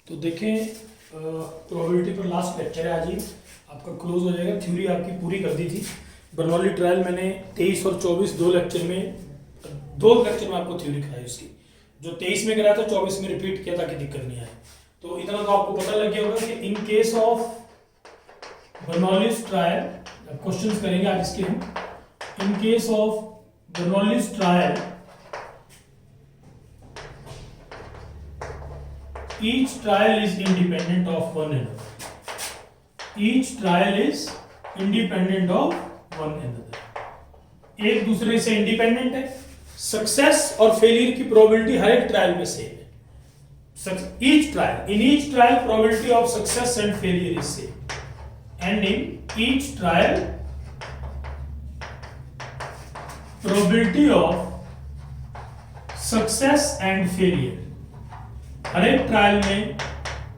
तो देखें प्रोबेबिलिटी पर लास्ट लेक्चर है आज ही आपका क्लोज हो जाएगा। थ्योरी आपकी पूरी कर दी थी। बर्नौली ट्रायल मैंने 23 और 24 दो लेक्चर में आपको थ्योरी कराई उसकी। जो 23 में कराया था 24 में रिपीट किया ताकि दिक्कत नहीं आए। तो इतना तो आपको पता लग गया होगा कि in case of Bernoulli's trial questions करेंगे आज इसके हम। In case of Bernoulli's trial each trial is independent of one another. Each trial is independent of one another. एक दूसरे से इंडिपेंडेंट है। सक्सेस और फेलियर की प्रोबेबिलिटी हर एक ट्रायल में सेम है। Each trial in each trial probability of success and failure is same and in each trial probability of success and failure, हर एक ट्रायल में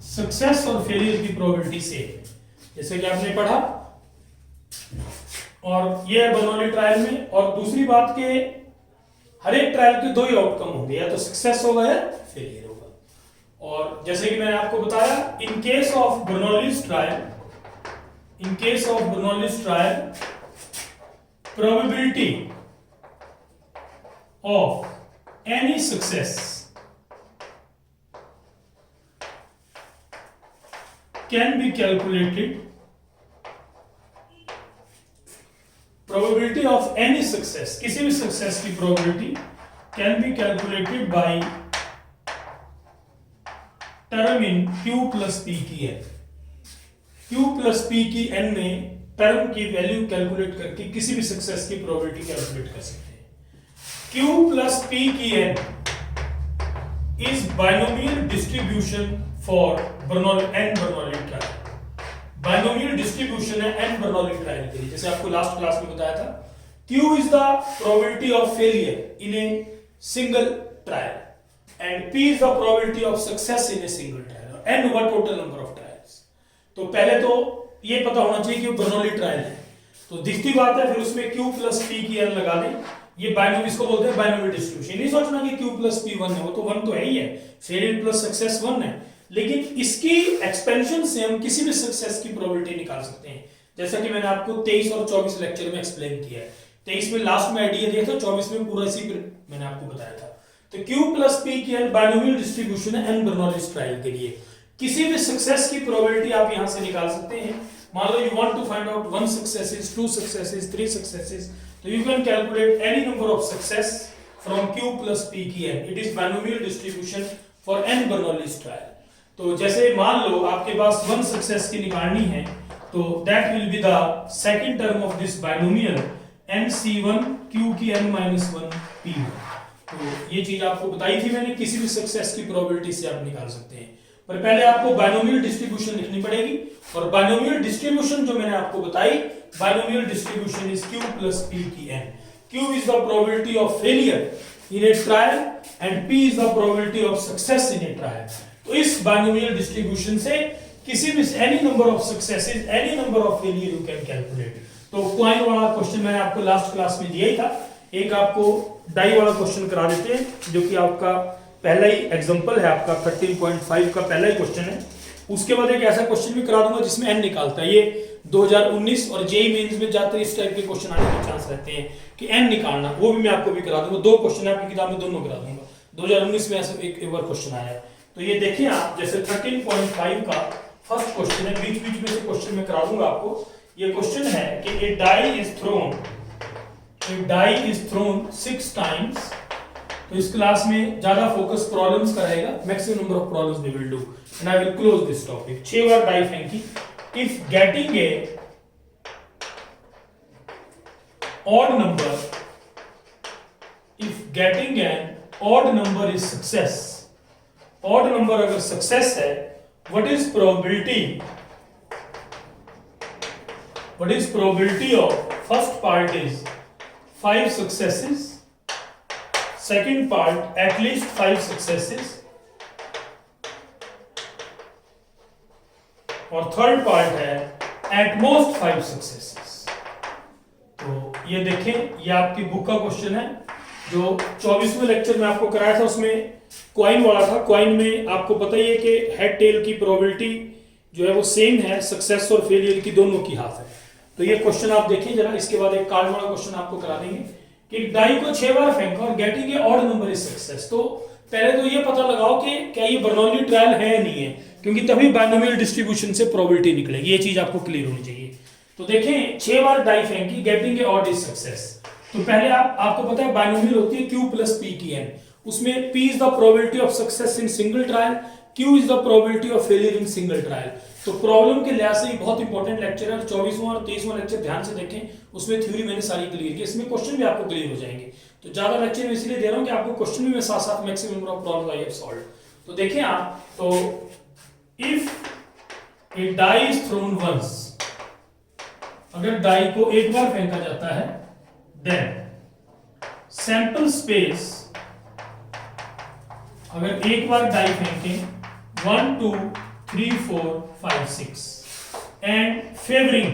सक्सेस और फेलियर की प्रोबेबिलिटी सेम है, जैसे कि आपने पढ़ा। और ये है बर्नौली ट्रायल में। और दूसरी बात के हर एक ट्रायल के दो ही आउटकम होंगे, या तो सक्सेस होगा या फेलियर होगा। और जैसे कि मैंने आपको बताया, in case of Bernoulli's trial probability of any success can be calculated, probability of any success, किसी भी सक्सेस की probability can be calculated by term in q plus p की n। q plus p की n में term की value calculate करके किसी भी सक्सेस की प्रोबेबिलिटी कैलकुलेट कर सकते हैं। q plus p की n is binomial distribution for Bernoulli trial. Binomial distribution है n बर्नौली ट्रायल के लिए, जैसे आपको लास्ट क्लास में बताया था। Q is the probability of failure in a single trial and P is the probability of success in a single trial। n हुआ total number of trials। तो पहले तो ये पता होना चाहिए कि बर्नौली ट्रायल है, तो दिखती बात है, फिर उसमें Q plus P की n लगा दें। ये बाइनोमियल, इसको बोलते हैं बाइनोमियल डिस्ट्रीब्यूशन। नहीं सोचना कि Q plus P 1 है, वो तो 1 तो है ही है, फेलियर प्लस सक्सेस 1 है। लेकिन इसकी एक्सपेंशन से हम किसी भी सक्सेस की प्रोबेबिलिटी निकाल सकते हैं, जैसा कि मैंने आपको 23 और 24 लेक्चर में एक्सप्लेन किया है। 23 में लास्ट में आइडिया दिया था, 24 में पूरा इसी मैंने आपको बताया था। तो Q plus P की n बाइनोमियल डिस्ट्रीब्यूशन है n बर्नौलीज ट्रायल के लिए। किसी भी सक्सेस की प्रोबेबिलिटी आप यहां से निकाल सकते हैं। मान लो you want to find out 1 successes, 2 successes, 3 successes, तो you can calculate any number of success from Q plus P की n। It is binomial distribution for n Bernoulli's trial. तो जैसे मान लो आपके पास 1 सक्सेस की निकालनी है, तो that will be the second term of this binomial nc1 q की n minus 1 p1। तो ये चीज आपको बताई थी मैंने, किसी भी सक्सेस की प्रोबेबिलिटी से आप निकाल सकते हैं। पर पहले आपको बाइनोमियल डिस्ट्रीब्यूशन लिखनी पड़ेगी। और बाइनोमियल डिस्ट्रीब्यूशन जो मैंने आपको बताई, binomial distribution is q plus p की n। q is the probability of failure in a trial and p is the probability of success in a trial। तो इस बाइनोमियल डिस्ट्रीब्यूशन से किसी भी any number of successes, any number of failure you can calculate. तो coin वाला question मैंने आपको last class में दिया ही था। एक आपको डाई वाला क्वेश्चन करा देते हैं, जो कि आपका पहला ही एग्जांपल है, आपका 13.5 का पहला ही क्वेश्चन है। उसके बाद एक ऐसा क्वेश्चन भी करा दूंगा जिसमें n निकालता है। ये 2019 और जेईई मेंस में जाते इस टाइप के क्वेश्चन आने के चांस रहते हैं कि n निकालना, वो भी मैं आपको भी करा दूंगा। दो क्वेश्चन है आपकी किताब में, दोनों करा दूंगा। 2019 में ऐसा एक बार क्वेश्चन आया है। तो ये देखिए आप, जैसे 13.5 का फर्स्ट क्वेश्चन है, बीच बीच में से क्वेश्चन में करा दूंगा आपको। ये क्वेश्चन है कि a die is thrown 6 times. तो इस क्लास में ज्यादा फोकस प्रॉब्लम्स का रहेगा, maximum number of problems we will do and I will close this topic. 6 बार डाई फेंकी। If getting a odd number is success, odd number अगर success है, what is probability of, first part is 5 successes, second part at least 5 successes, और third part है at most 5 successes. तो ये देखें, ये आपकी बुक का क्वेश्चन है जो 24वें लेक्चर में आपको कराया था। उसमें क्वाइन वाला था। क्वाइन में आपको पता ही है कि हेड टेल की प्रोबेबिलिटी जो है वो सेम है, सक्सेस और फेलियर की दोनों की हाफ है। तो ये क्वेश्चन आप देखिए जरा, इसके बाद एक कार्ड वाला क्वेश्चन आपको करा देंगे कि डाई को 6 बार फेंका और getting a odd number is success. तो पहले तो ये पता लगाओ कि क्या ये बर्नौली ट्रायल है या नहीं है, क्योंकि तभी बाइनोमियल डिस्ट्रीब्यूशन से प्रोबेबिलिटी निकलेगी। ये चीज आपको क्लियर होनी चाहिए। तो देखें 6 बार डाई फेंकी, getting a odd is success. तो पहले आपको पता है बाइनोमियल होती है Q प्लस P की n, उसमें P is the probability of success in single trial, Q is the probability of failure in single trial. तो प्रॉब्लम के लिहाज से बहुत इंपॉर्टेंट लेक्चर है। 24वां और 23वां लेक्चर ध्यान से देखें, उसमें थ्योरी मैंने सारी क्लियर की, इसमें क्वेश्चन भी आपको क्लियर हो जाएंगे। तो ज्यादा लेक्चर मैं इसलिए दे रहा हूं कि आपको क्वेश्चन भी मैं साथ साथ maximum number of problems I have solved. तो देखें आप, तो if a die is thrown once, अगर डाई को एक बार फेंका जाता है, देन सैंपल स्पेस, अगर एक बार डाई फेंकें 1 2 3 4 5 6 एंड फेवरिंग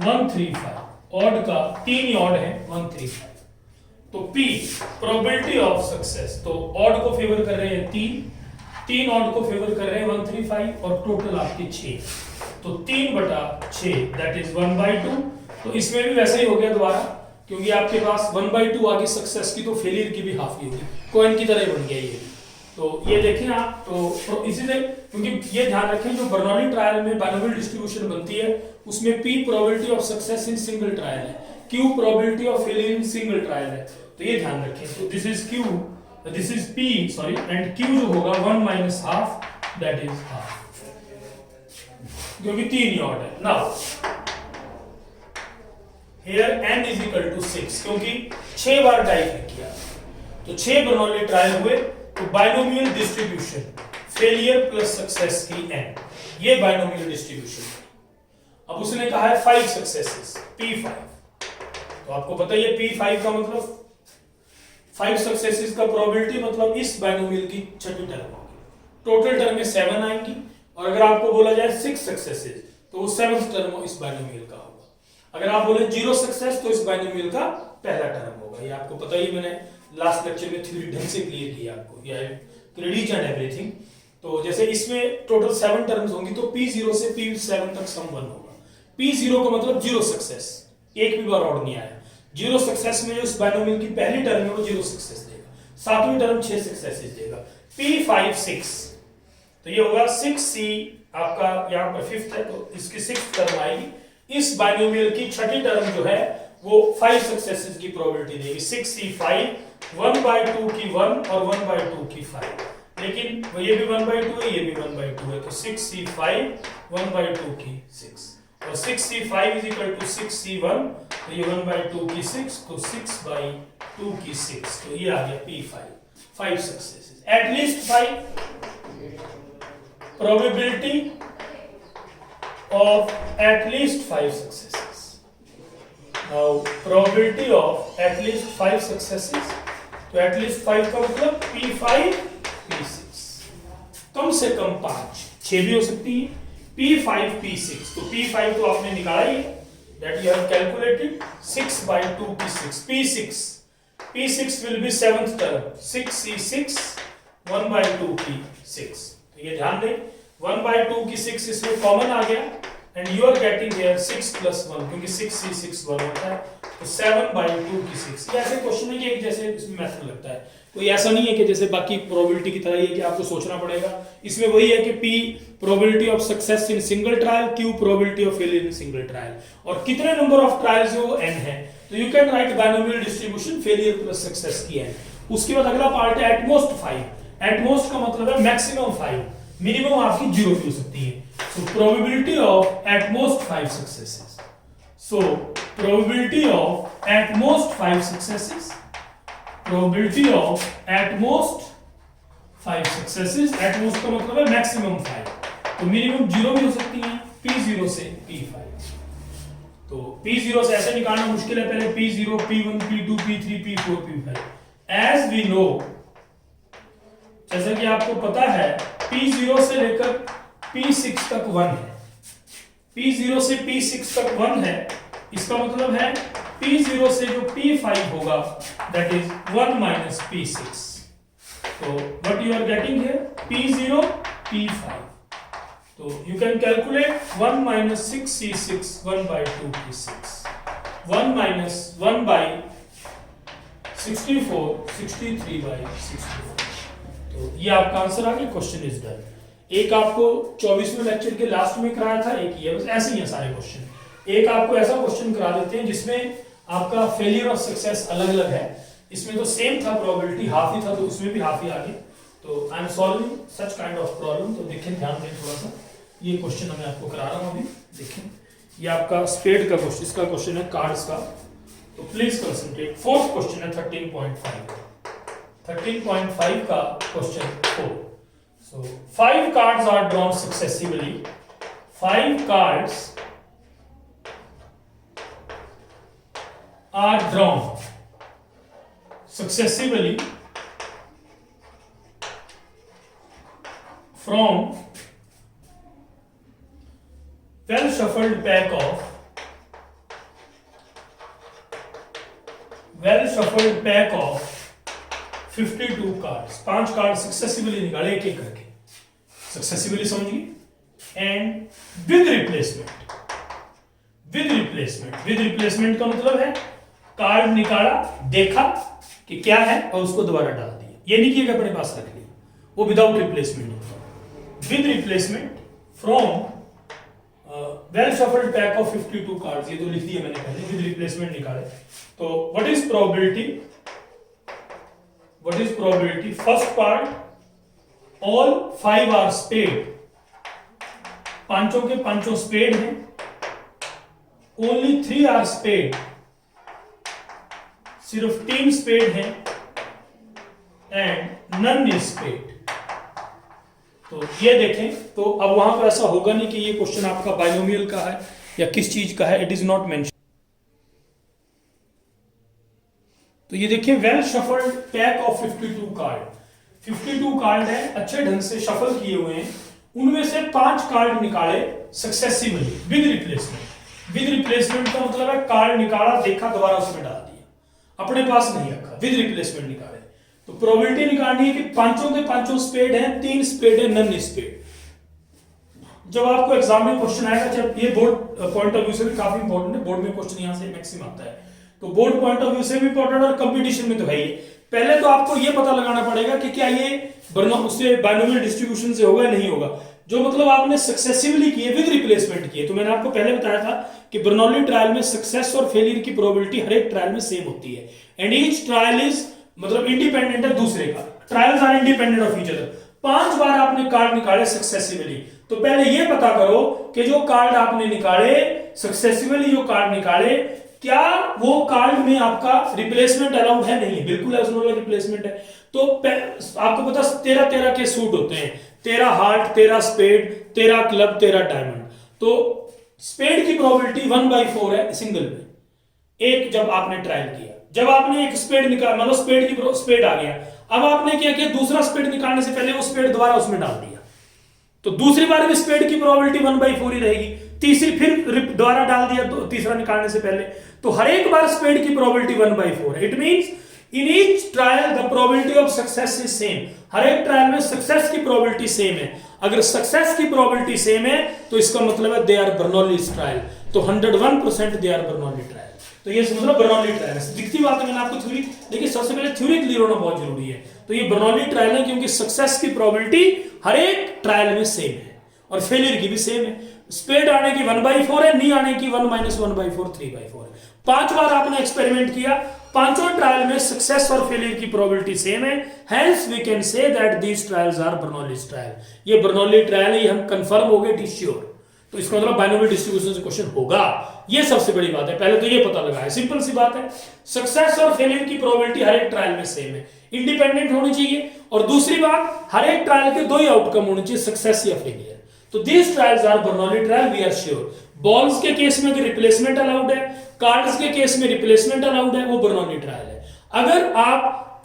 1 3 5, ऑड का 3 ही ऑड है 1 3 5, तो P प्रोबेबिलिटी ऑफ सक्सेस, तो ऑड को फेवर कर रहे हैं 3 ऑड को फेवर कर रहे हैं 1 3 5 और टोटल आपके 6, तो 3/6 दैट इज 1/2। तो इसमें भी वैसे ही हो गया दोबारा, क्योंकि आपके पास 1/2 आगे सक्सेस की, तो फेलियर की भी हाफ ही होगी, कॉइन की तरह बन गया ये। तो ये देखें आप, तो इसी से, क्योंकि ये ध्यान रखें जो बर्नौली ट्रायल में बाइनोमियल डिस्ट्रीब्यूशन बनती है उसमें P probability of success in single trial है, Q probability of failure in single trial है। तो ये ध्यान रखें। तो this is Q, this is P sorry, and Q जो होगा 1 - हाफ दैट इज हाफ, क्योंकि 3 ही ऑड है। Now here n is equal to 6, क्योंकि 6 बार डाई किया तो 6 बर्नौली ट्रायल हुए, तो binomial distribution failure plus success की n, ये बाइनोमियल डिस्ट्रीब्यूशन। अब उसने कहा है 5 सक्सेसेस P5, तो आपको पता ही है P5 का मतलब 5 सक्सेसेस का प्रोबेबिलिटी मतलब इस बाइनोमियल की छठी टर्म होगी, टोटल टर्म में 7 आएंगी, और अगर आपको बोला जाए 6 सक्सेसेस तो वो 7th टर्म इस बाइनोमियल का होगा। अगर आप बोले 0 सक्सेस तो इस बाइनोमियल का पहला टर्म होगा। ये आपको पता ही, मैंने लास्ट लेक्चर में थ्योरी ढंग से क्लियर किया आपको, या क्रेडिट एंड एवरीथिंग। तो जैसे इसमें टोटल 7 टर्म्स होंगी, तो P0 से P7 तक सम 1 होगा। P0 का मतलब 0 सक्सेस, एक भी बार ऑड नहीं आया। 0 सक्सेस में जो इस बाइनोमियल की पहली टर्म है वो 0 सक्सेस देगा, 7वीं टर्म 6 सक्सेसेस देगा। P5 6, तो ये होगा 6C आपका, यहाँ पर 5th है तो इसकी 6th टर्म आएगी। इस बाइनोमियल की छठी टर्म जो है वो 5 सक्सेसेस की प्रोबेबिलिटी देगी, 6C5, 1/2 की 1 और 1/2 की 5, लेकिन ये भी 1/2 है, ये भी 1/2 है, तो 6C5 1/2 की 6, और 6C5 is equal to 6C1, तो ये 1/2 की 6, तो 6/2 की 6, तो ये आ गया P5, 5 successes, at least 5, probability of at least 5 successes. Now probability of at least 5 successes, तो at least 5 का मतलब P5 P6, कम से कम 5, 6 भी हो सकती है, P5 P6, तो P5 तो आपने निकाला ही, that you have calculated 6/2 की 6, P6 will be 7th term, 6C6 1/2 की 6, तो ये ध्यान दें 1/2 की 6 इसमें कॉमन आ गया, and you are getting here 6 + 1, क्योंकि 6C6 1 होता है, तो 7/2 की 6। ये ऐसे क्वेश्चन है कि एक जैसे इसमें मेथड लगता है, कोई ऐसा नहीं है कि जैसे बाकी प्रोबेबिलिटी की तरह ये कि आपको सोचना पड़ेगा। इसमें वही है कि P probability of success in single trial, Q probability of failure in single trial, और कितने नंबर ऑफ ट्रायल्स है वो n है, तो you can write binomial distribution failure plus success की n। उसके बाद अगला पार्ट है एटमोस्ट 5, एटमोस्ट का मतलब है मैक्सिमम 5, मिनिमम आपकी 0 भी हो सकती है। So probability of at most 5 successes. So probability of at most 5 successes. Probability of at most 5 successes. At most का मतलब है maximum 5. तो मिनिमम 0 भी हो सकती है, P0 से P5। तो P0 से ऐसे निकालना मुश्किल है, पहले P0, P1, P2, P3, P4, P5। As we know, जैसा कि आपको पता है P0 से लेकर P6 तक 1 है, P0 से P6 तक 1 है, इसका मतलब है P0 से जो P5 होगा दैट इज 1 माइनस P6। तो what you are getting here P0 P5। तो you can calculate 1 minus 6C6 1 by 2P6 1 minus 1 by 64 63 by 64। तो ये आपका आंसर आ गया। Question is done. एक आपको 24वें लेक्चर के लास्ट में कराया था, एक ये, बस ऐसे ही है सारे क्वेश्चन। एक आपको ऐसा क्वेश्चन करा देते हैं जिसमें आपका फेलियर और सक्सेस अलग अलग है। इसमें तो सेम था, प्रोबेबिलिटी हाफ ही था, तो उसमें भी हाफ ही आ गया। तो I am solving such kind of problem. तो देखें, ध्यान दें थोड़ा सा, ये क्वेश्चन मैं आपको करा रहा हूँ अभी। देखें, ये आपका स्पेड का क्वेश्चन, इसका क्वेश्चन है कार्ड्स का। तो प्लीज कंसंट्रेट। फोर्थ क्वेश्चन है 13.5 13.5 का question 4। So 5 cards are drawn successively. 5 cards are drawn successively from well shuffled pack of 52 cards। 5 card successively निकाले एक एक करके, सक्सेसिवली समझिए। And with replacement, with replacement का मतलब है कार्ड निकाला, देखा कि क्या है और उसको दोबारा डाल दिया। ये नहीं कि अपने पास रख लिया, वो विदाउट रिप्लेसमेंट होगा। With replacement from well shuffled pack of 52 cards, ये तो लिख दिया मैंने पहले। विद रिप्लेसमेंट निकाले तो what is probability first part all 5 are spade, पांचों के पांचों स्पेड हैं। ओनली 3 आर स्पेड, सिर्फ 3 स्पेड हैं। And none is spade. तो ये देखें, तो अब वहां पर ऐसा होगा नहीं कि ये क्वेश्चन आपका बाइनोमियल का है या किस चीज का है, इट इज नॉट मेंशन। तो ये देखिए, well shuffled pack of 52 card, 52 card है, अच्छे ढंग से शफल किए हुए हैं। उनमें से 5 कार्ड निकाले successively with replacement. With replacement का मतलब है कार्ड निकाला, देखा, दोबारा उसमें डाल दिया, अपने पास नहीं रखा। विद रिप्लेसमेंट निकाले तो प्रोबेबिलिटी निकालनी है कि पांचों के पांचों स्पेड हैं, 3 स्पेड है, नन स्पेड। जब आपको एग्जाम में क्वेश्चन आएगा, जब ये बोर्ड पॉइंट ऑफ व्यू से भी काफी इंपॉर्टेंट है, बोर्ड में क्वेश्चन यहां से मैक्सिमम आता है, तो बोर्ड पॉइंट ऑफ व्यू से भी इंपॉर्टेंट और कंपटीशन में तो है ही। पहले तो आपको ये पता लगाना पड़ेगा कि क्या ये उससे बाइनोमियल डिस्ट्रीब्यूशन से होगा या नहीं होगा। जो मतलब आपने सक्सेसिवली किए, विद रिप्लेसमेंट किए। तो मैंने आपको पहले बताया था कि बर्नौली ट्रायल में सक्सेस और फेलियर की प्रोबेबिलिटी हर एक ट्रायल में सेम होती है। एंड ईच ट्रायल इज मतलब इंडिपेंडेंट है दूसरे का, trials are independent of each other. 5 बार आपने कार्ड निकाले सक्सेसिवली, तो पहले ये पता करो कि जो कार्ड आपने निकाले सक्सेसिवली, जो कार्ड निकाले, क्या वो कार्ड में आपका रिप्लेसमेंट अलाउड है? नहीं, बिल्कुल एब्सोल्यूट रिप्लेसमेंट है। तो आपको पता 13 के सूट होते हैं, 13 हार्ट, 13 स्पेड, 13 क्लब, 13 डायमंड। तो स्पेड की प्रोबेबिलिटी 1/4 है सिंगल में। एक जब आपने ट्रायल किया, जब आपने एक स्पेड निकाल, मतलब स्पेड आ गया, अब आपने क्या किया, दूसरा स्पेड निकालने से पहले वो स्पेड दोबारा उसमें डाल दिया, तो दूसरी बार भी स्पेड की प्रोबेबिलिटी 1/4 ही रहेगी। तीसरी फिर दोबारा डाल दिया तो तीसरा निकालने से पहले, तो हर एक बार स्पेड की प्रोबेबिलिटी 1/4 है। It means in each trial the probability of success is same. हर एक ट्रायल में सक्सेस की प्रोबेबिलिटी सेम है। अगर सक्सेस की प्रोबेबिलिटी सेम है तो इसका मतलब है दे आर बर्नौलीज ट्रायल। तो 101% दे आर बर्नौली ट्रायल। तो ये मतलब बर्नौली ट्रायल है। दिखती बात है, मैंने आपको थ्योरी, लेकिन सबसे पहले थ्योरी क्लियर होना बहुत जरूरी है। तो ये बर्नौली ट्रायल है क्योंकि सक्सेस की प्रोबेबिलिटी हर एक ट्रायल में सेम है और फेलियर की भी सेम है। स्पेड आने की 1/4 है, नहीं आने की 1 - 1/4 3/4 है। 5 बार आपने एक्सपेरिमेंट किया, पांचों ट्रायल में सक्सेस और फेलियर की प्रोबेबिलिटी सेम है। Hence we can say that these trials are Bernoulli's trial. ये बर्नौली ट्रायल है, ये हम कंफर्म हो गए, इट इज श्योर। तो इसका मतलब बाइनोमियल डिस्ट्रीब्यूशन से क्वेश्चन होगा, ये सबसे बड़ी बात है। पहले तो ये पता लगा है, सिंपल सी बात है। सक्सेस और फेलियर की प्रोबेबिलिटी हर एक ट्रायल में सेम है, इंडिपेंडेंट होनी चाहिए। और दूसरी बात, हर एक ट्रायल के 2 ही आउटकम होने चाहिए, सक्सेस या फेलियर। तो these trials are Bernoulli trial, we are sure. Balls के केस में रिप्लेसमेंट अलाउड है, कार्ड्स के केस में रिप्लेसमेंट अलाउड है, वो बर्नौली ट्रायल है। अगर आप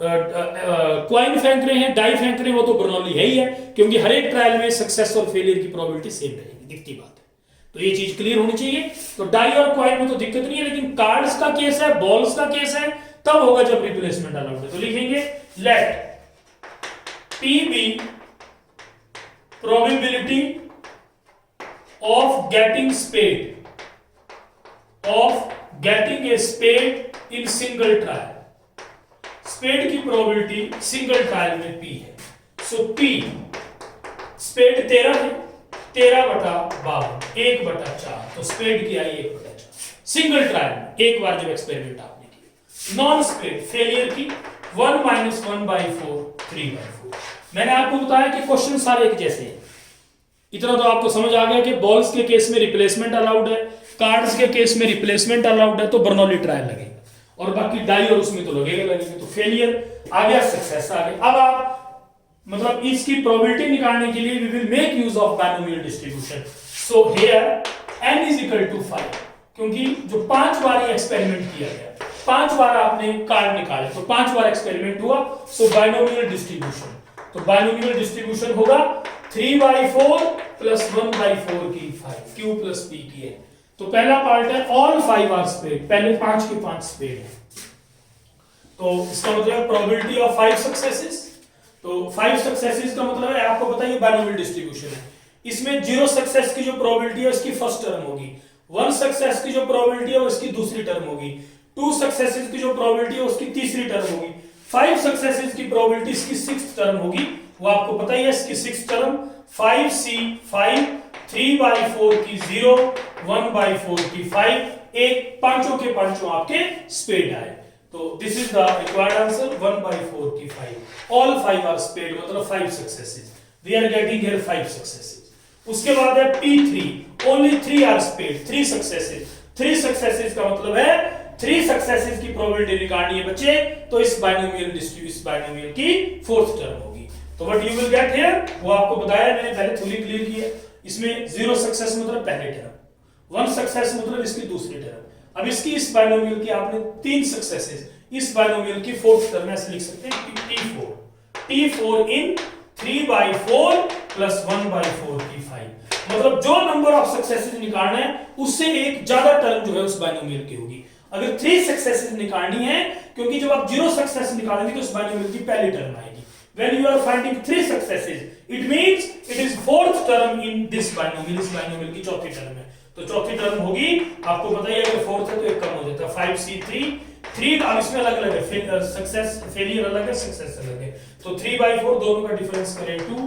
क्वाइन फेंक रहे हैं, डाई फेंक रहे हैं, वो तो बर्नौली है ही है, क्योंकि हर एक ट्रायल में सक्सेस और फेलियर की प्रोबेबिलिटी सेम रहेगी, दिखती बात है। तो ये चीज क्लियर होनी चाहिए। तो डाई और कॉइन में तो दिक्कत नहीं है, लेकिन कार्ड्स का केस है, बॉल्स का केस है, तब होगा जब रिप्लेसमेंट अलाउड है। तो लिखेंगे let P be probability of getting a spade in single trial. Spade की प्रोबेबिलिटी सिंगल ट्रायल में P है। सो P स्पेड 13 है, 13/52 1/4, तो स्पेड की आई 1/4 सिंगल ट्रायल में, एक बार जब एक्सपेरिमेंट आपने किया। नॉन स्पेड फेलियर की 1 - 1/4 3/4। मैंने आपको बताया कि क्वेश्चन सारे एक जैसे हैं, इतना तो आपको समझ आ गया कि बॉल्स के केस में रिप्लेसमेंट अलाउड है, कार्ड्स के केस में रिप्लेसमेंट अलाउड है, तो बर्नौली ट्रायल लगेगा, और बाकी डाई और उसमें तो लगेगा। तो फेलियर आ गया, सक्सेस आ गया। अब आप मतलब इसकी प्रोबेबिलिटी निकालने के लिए we will make use of binomial distribution. So here n = 5, क्योंकि जो 5 बार ये एक्सपेरिमेंट किया गया, 5 बार आपने कार्ड निकाले, तो 5 बार एक्सपेरिमेंट हुआ। सो बाइनोमियल डिस्ट्रीब्यूशन, तो बाइनोमियल डिस्ट्रीब्यूशन होगा 3/4 + 1/4 की 5 q + p की है। तो पहला पार्ट है ऑल 5 आर स्पेड, पहले 5 के 5 स्पेड है, तो इसका मतलब प्रोबेबिलिटी ऑफ 5 सक्सेसेस। तो 5 सक्सेसेस का मतलब है, आपको पता है ये बाइनोमियल डिस्ट्रीब्यूशन है, इसमें 0 सक्सेस की जो प्रोबेबिलिटी है उसकी फर्स्ट टर्म होगी, 1 सक्सेस की जो प्रोबेबिलिटी है उसकी दूसरी टर्म होगी, 2 सक्सेसेस की जो प्रोबेबिलिटी है उसकी तीसरी टर्म होगी, 5 सक्सेसेस की प्रोबेबिलिटी इसकी 6th टर्म होगी। वो आपको पता ही है, इसकी 6th टर्म 5c 5 3/4 की 0 1/4 की 5, एक पांचों के पांचों आपके स्पेड आए। तो this is the required answer 1/4 की 5। ऑल 5 आर स्पेड, मतलब 5 successes. We are getting here 5 successes. उसके बाद है P3, only 3 are spade, 3 successes. 3 successes का मतलब है 3 सक्सेसेस की प्रोबेबिलिटी निकालनी है बच्चे, तो इस बाइनोमियल की 4th टर्म होगी। तो what you will get here, वो आपको बताया मैंने, पहले थोड़ी क्लियर किया। इसमें 0 सक्सेस मतलब पहले टर्म, 1 सक्सेस मतलब इसकी दूसरी टर्म। अब इसकी इस बाइनोमियल की आपने 3 सक्सेसेस, इस बाइनोमियल की 4th टर्म ऐसे लिख सकते हैं T4 इन 3/4 + 1/4 की 5, मतलब जो नंबर ऑफ सक्सेसेस निकालना है उससे एक ज्यादा टर्म जो है उस बाइनोमियल की होगी। अगर 3 सक्सेसेस निकालनी है, क्योंकि जब आप 0 सक्सेस निकालेंगे तो उस बाइनोमियल की पहली टर्म आएगी। When you are finding 3 successes, it means it is 4th term in this binomial, इस बाइनोमियल की चौथी टर्म है। तो चौथी टर्म होगी, आपको पता ही है, अगर 4th है तो एक कम हो जाता है, 5c3 3। अब इसमें अलग अलग है, सक्सेस फेलियर अलग है, सक्सेस अलग है, तो 3/4 दोनों का डिफरेंस करें 2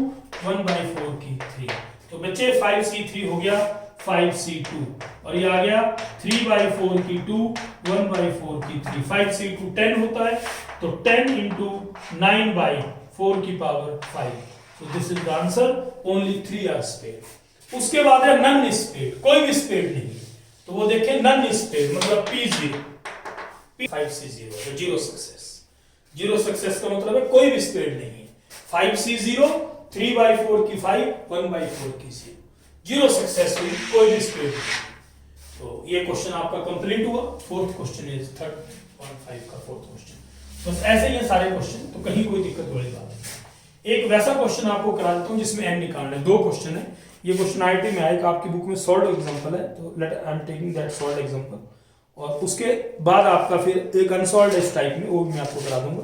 1/4 की 3। तो बच्चे 5c3 हो गया 5c2, और ये आ गया 3/4 की 2 1/4 की 3। 5c2 10 होता है, तो 10 × 9/4 की power 5। So this is the answer, only 3 are spared। उसके बाद है नन स्पेड, कोई भी स्पेड नहीं, तो वो देखें नन स्पेड मतलब P0 5c0, तो 0 सक्सेस। 0 सक्सेस का मतलब है कोई भी स्पेड नहीं है। 5c0 3/4 की 5 1/4 की 0 सक्सेस हुई, कोई भी स्पेड नहीं। तो ये क्वेश्चन आपका कंप्लीट हुआ। 4th क्वेश्चन इज 3.5 का 4th क्वेश्चन। बस ऐसे ही है सारे क्वेश्चन, तो कहीं कोई दिक्कत वाली बात नहीं। एक वैसा क्वेश्चन आपको करा देता हूं जिसमें n निकालना है। 2 क्वेश्चन है, ये क्वेश्चन आईटी में आएगा, आपकी बुक में सॉल्व एग्जांपल है, तो let I am taking that solve example, और उसके बाद आपका फिर एक अनसॉल्व्ड इस टाइप में, वो मैं आपको करा दूंगा।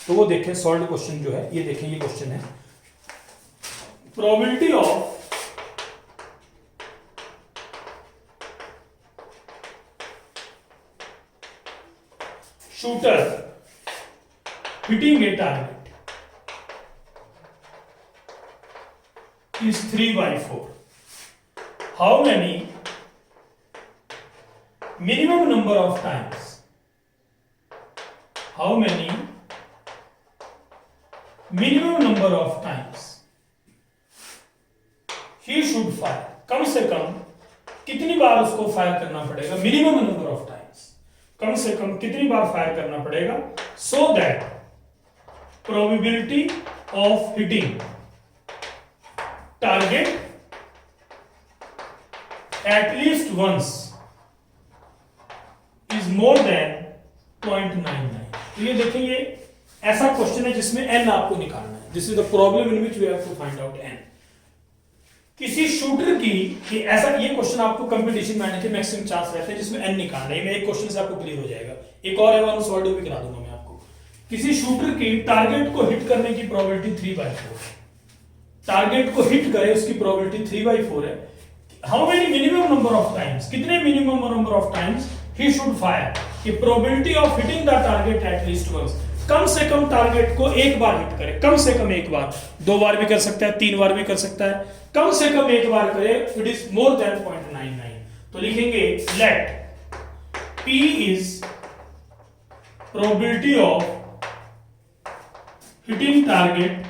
तो वो देखें सॉल्व क्वेश्चन जो है, ये देखें, ये क्वेश्चन है probability of shooter hitting a target is 3/4. How many minimum number of times? How many minimum number of times he should fire? कम से कम कितनी बार उसको फायर करना पड़ेगा, मिनिमम नंबर ऑफ टाइम्स, कम से कम कितनी बार फायर करना पड़ेगा, so that probability of hitting target at least once is more than 0.99। तो ये देखिए, ये ऐसा क्वेश्चन है जिसमें n आपको निकालना है। This is the problem in which we have to find out n। किसी शूटर की कि ऐसा, ये क्वेश्चन आपको कंपटीशन में आने के मैक्सिमम चांस रहते हैं जिसमें एन निकालना है, मैं एक क्वेश्चन से आपको क्लियर हो जाएगा, एक और है वो सॉल्व भी करा दूंगा मैं आपको। किसी शूटर की टारगेट को हिट करने की प्रोबेबिलिटी 3/4 है, टारगेट को हिट करे उसकी प्रोबेबिलिटी 3/4 है। How many minimum number of times, कितने minimum number of times he should fire, कि probability of hitting the target at least once, कम से कम टारगेट को एक बार हिट करे, कम से कम एक बार, 2 बार भी कर सकता है, 3 बार भी कर सकता है, कम से कम एक बार करे, इट इज मोर देन 0.99। तो लिखेंगे let P is probability of hitting target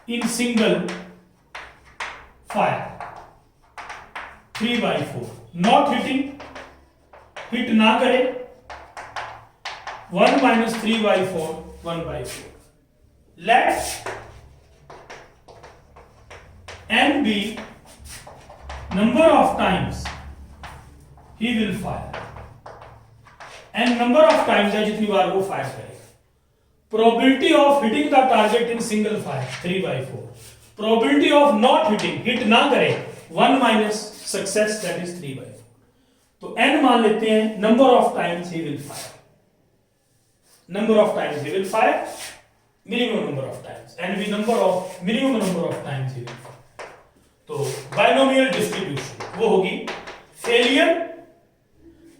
in single fire 3/4, not hitting, hit ना करे 1 - 3/4 1/4, let n be number of times he will fire, n number of times है जितनी बार वो फायर करेगा। Probability of hitting the target in single fire 3/4, probability of not hitting, hit ना करे 1 - success that is 3/4। तो n मान लेते हैं number of times he will fire, number of times he will fire, minimum number of times, and the minimum number of times he will fire। तो binomial distribution वो होगी failure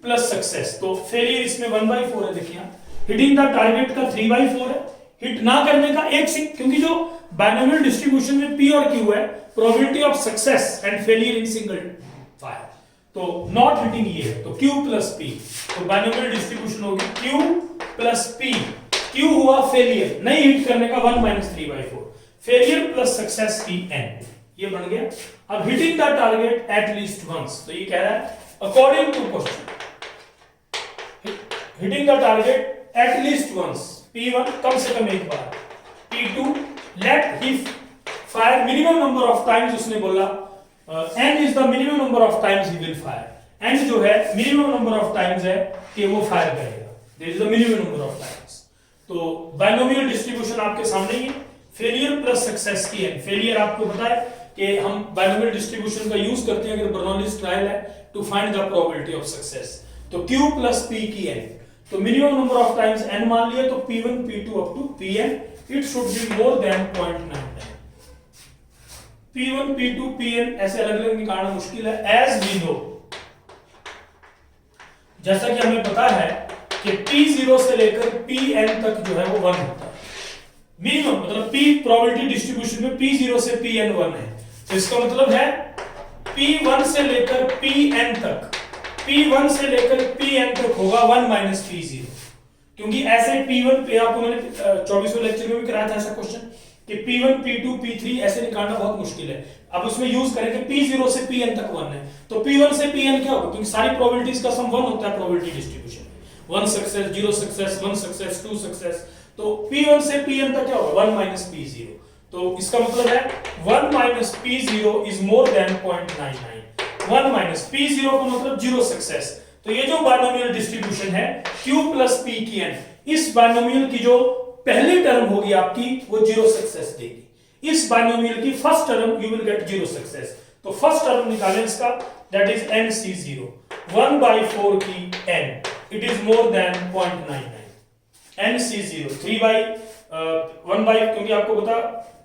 plus success. तो failure इसमें 1/4 है, देखिए hitting the target का 3/4 है, hit ना करने का एक सिंह, क्योंकि जो बाइनोमियल डिस्ट्रीब्यूशन में P और Q है, probability of success and failure in single fire, तो नॉट हिटिंग ये है, तो Q + P, तो बाइनोमियल डिस्ट्रीब्यूशन होगी Q + P। Q हुआ फेलियर, नहीं हिट करने का 1 - 3/4, फेलियर प्लस सक्सेस की n, ये बन गया। अब hitting the target at least once, तो ये कह रहा है according to question, hitting the target at least once, P1 कम से कम एक बार, P2 let he fire minimum number of times, उसने बोला n is the minimum number of times he will fire, n जो है मिनिमम नंबर ऑफ टाइम्स है कि वो फायर करेगा, there is the minimum number of times. तो binomial distribution आपके सामने ही, फेलियर प्लस सक्सेस की n, फेलियर आपको पता है कि हम बाइनोमियल डिस्ट्रीब्यूशन का यूज करते हैं अगर बर्नौलीज ट्रायल है to find the probability of success, तो Q + P की n, तो minimum number of times n मान लिया, तो P1 P2 up to Pn, it should be more than 0.99। P1 P2 Pn ऐसे अलग अलग निकालना मुश्किल है, एज वी नो, जैसा कि हमें पता है कि P0 से लेकर Pn तक जो है वो 1 होता है मिनिमम, मतलब P प्रोबेबिलिटी डिस्ट्रीब्यूशन में P0 से Pn 1 है, तो इसका मतलब है P1 से लेकर Pn तक, P1 से लेकर Pn तक होगा 1 - P0, क्योंकि ऐसे P1 पे आपको मैंने 24वें लेक्चर में भी कराया था ऐसा क्वेश्चन कि P1 P2 P3 ऐसे निकालना बहुत मुश्किल है। अब उसमें यूज करेंगे P0 से Pn तक 1 है, तो P1 से Pn क्या होगा, क्योंकि सारी प्रोबेबिलिटीज का सम 1 होता है प्रोबेबिलिटी डिस्ट्रीब्यूशन में, 1 सक्सेस 0 सक्सेस 1 सक्सेस 2 सक्सेस, तो P1 से Pn तक क्या होगा 1 - P0, तो इसका मतलब है 1 - P0 is more than 0.99, 1 - P0 का मतलब 0 सक्सेस। तो ये जो बाइनोमियल डिस्ट्रीब्यूशन है Q + P की n, इस बाइनोमियल की जो पहली टर्म होगी आपकी वो 0 सक्सेस देगी, इस बाइनोमियल की first term you will gate 0 success, तो फर्स्ट टर्म निकालें इसका, दैट इज NC0, 1/4 की n, it is more than 0.99, NC0 3/1, क्योंकि आपको पता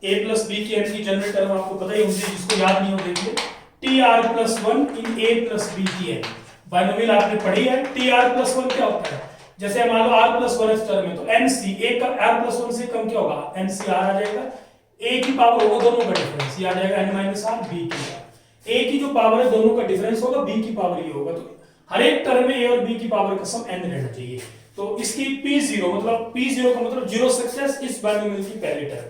A + B की n की जनरल टर्म आपको पता ही होगी, जिसको याद नहीं हो देखिए TR + 1 इन A + B की n, बाइनोमियल आपने पढ़ी है, TR + 1 क्या होता है, जैसे मान लो R + 1 इस टर्म में, तो NC A का R + 1 से कम क्या होगा, NCR आ जाएगा, A की पावर होगा दोनों का डिफरेंस, ये आ जाएगा n - R, B की A की जो पावर है दोनों का डिफरेंस होगा, B की पावर ये होगा, तो हर एक टर्म में A और B की पावर का सम n रहना चाहिए, तो इसकी P0 मतलब P0 का मतलब 0 सक्सेस, इस बाइनोमियल की पहली टर्म,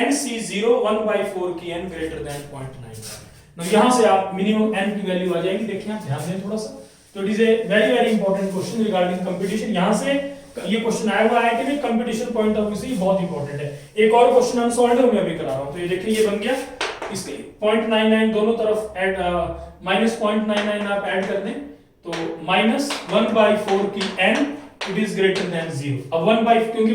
NC0 1/4 की n ग्रेटर देन 0.99, तो यहां से आप मिनिमम n की वैल्यू आ जाएगी, देखिए आप ध्यान दें थोड़ा सा, तो it is a very very important question regarding competition, यहां से ये क्वेश्चन आया हुआ है कि कंपटीशन पॉइंट ऑफ व्यू से ये बहुत इंपॉर्टेंट है। एक और क्वेश्चन अनसॉल्व्ड मैं अभी करा रहा हूं, तो ये देखिए ये बन गया, इसके 0.99 दोनों तरफ ऐड -0.99 आप ऐड कर दें, तो -1/4 की n, it is greater than 0। अब 1/, क्योंकि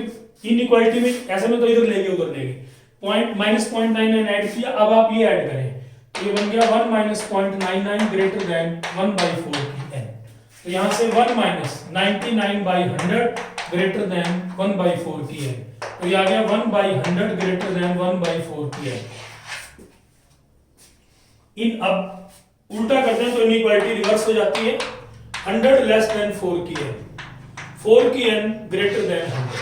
इनइक्वालिटी में ऐसे में तो इधर लेंगे उधर लेंगे, -0.99 ऐड किया, अब आप ये ऐड करें तो ये बन गया 1 - 0.99 ग्रेटर देन 1/4 की n। तो यहां से 1 - 99/100 ग्रेटर देन 1/4 की n। तो ये आ गया 1/100 ग्रेटर देन 1/4 की n। इन अब उल्टा करते हैं तो इनइक्वालिटी रिवर्स हो जाती है। 100 लेस देन 4 की n, 4 की n ग्रेटर देन 100,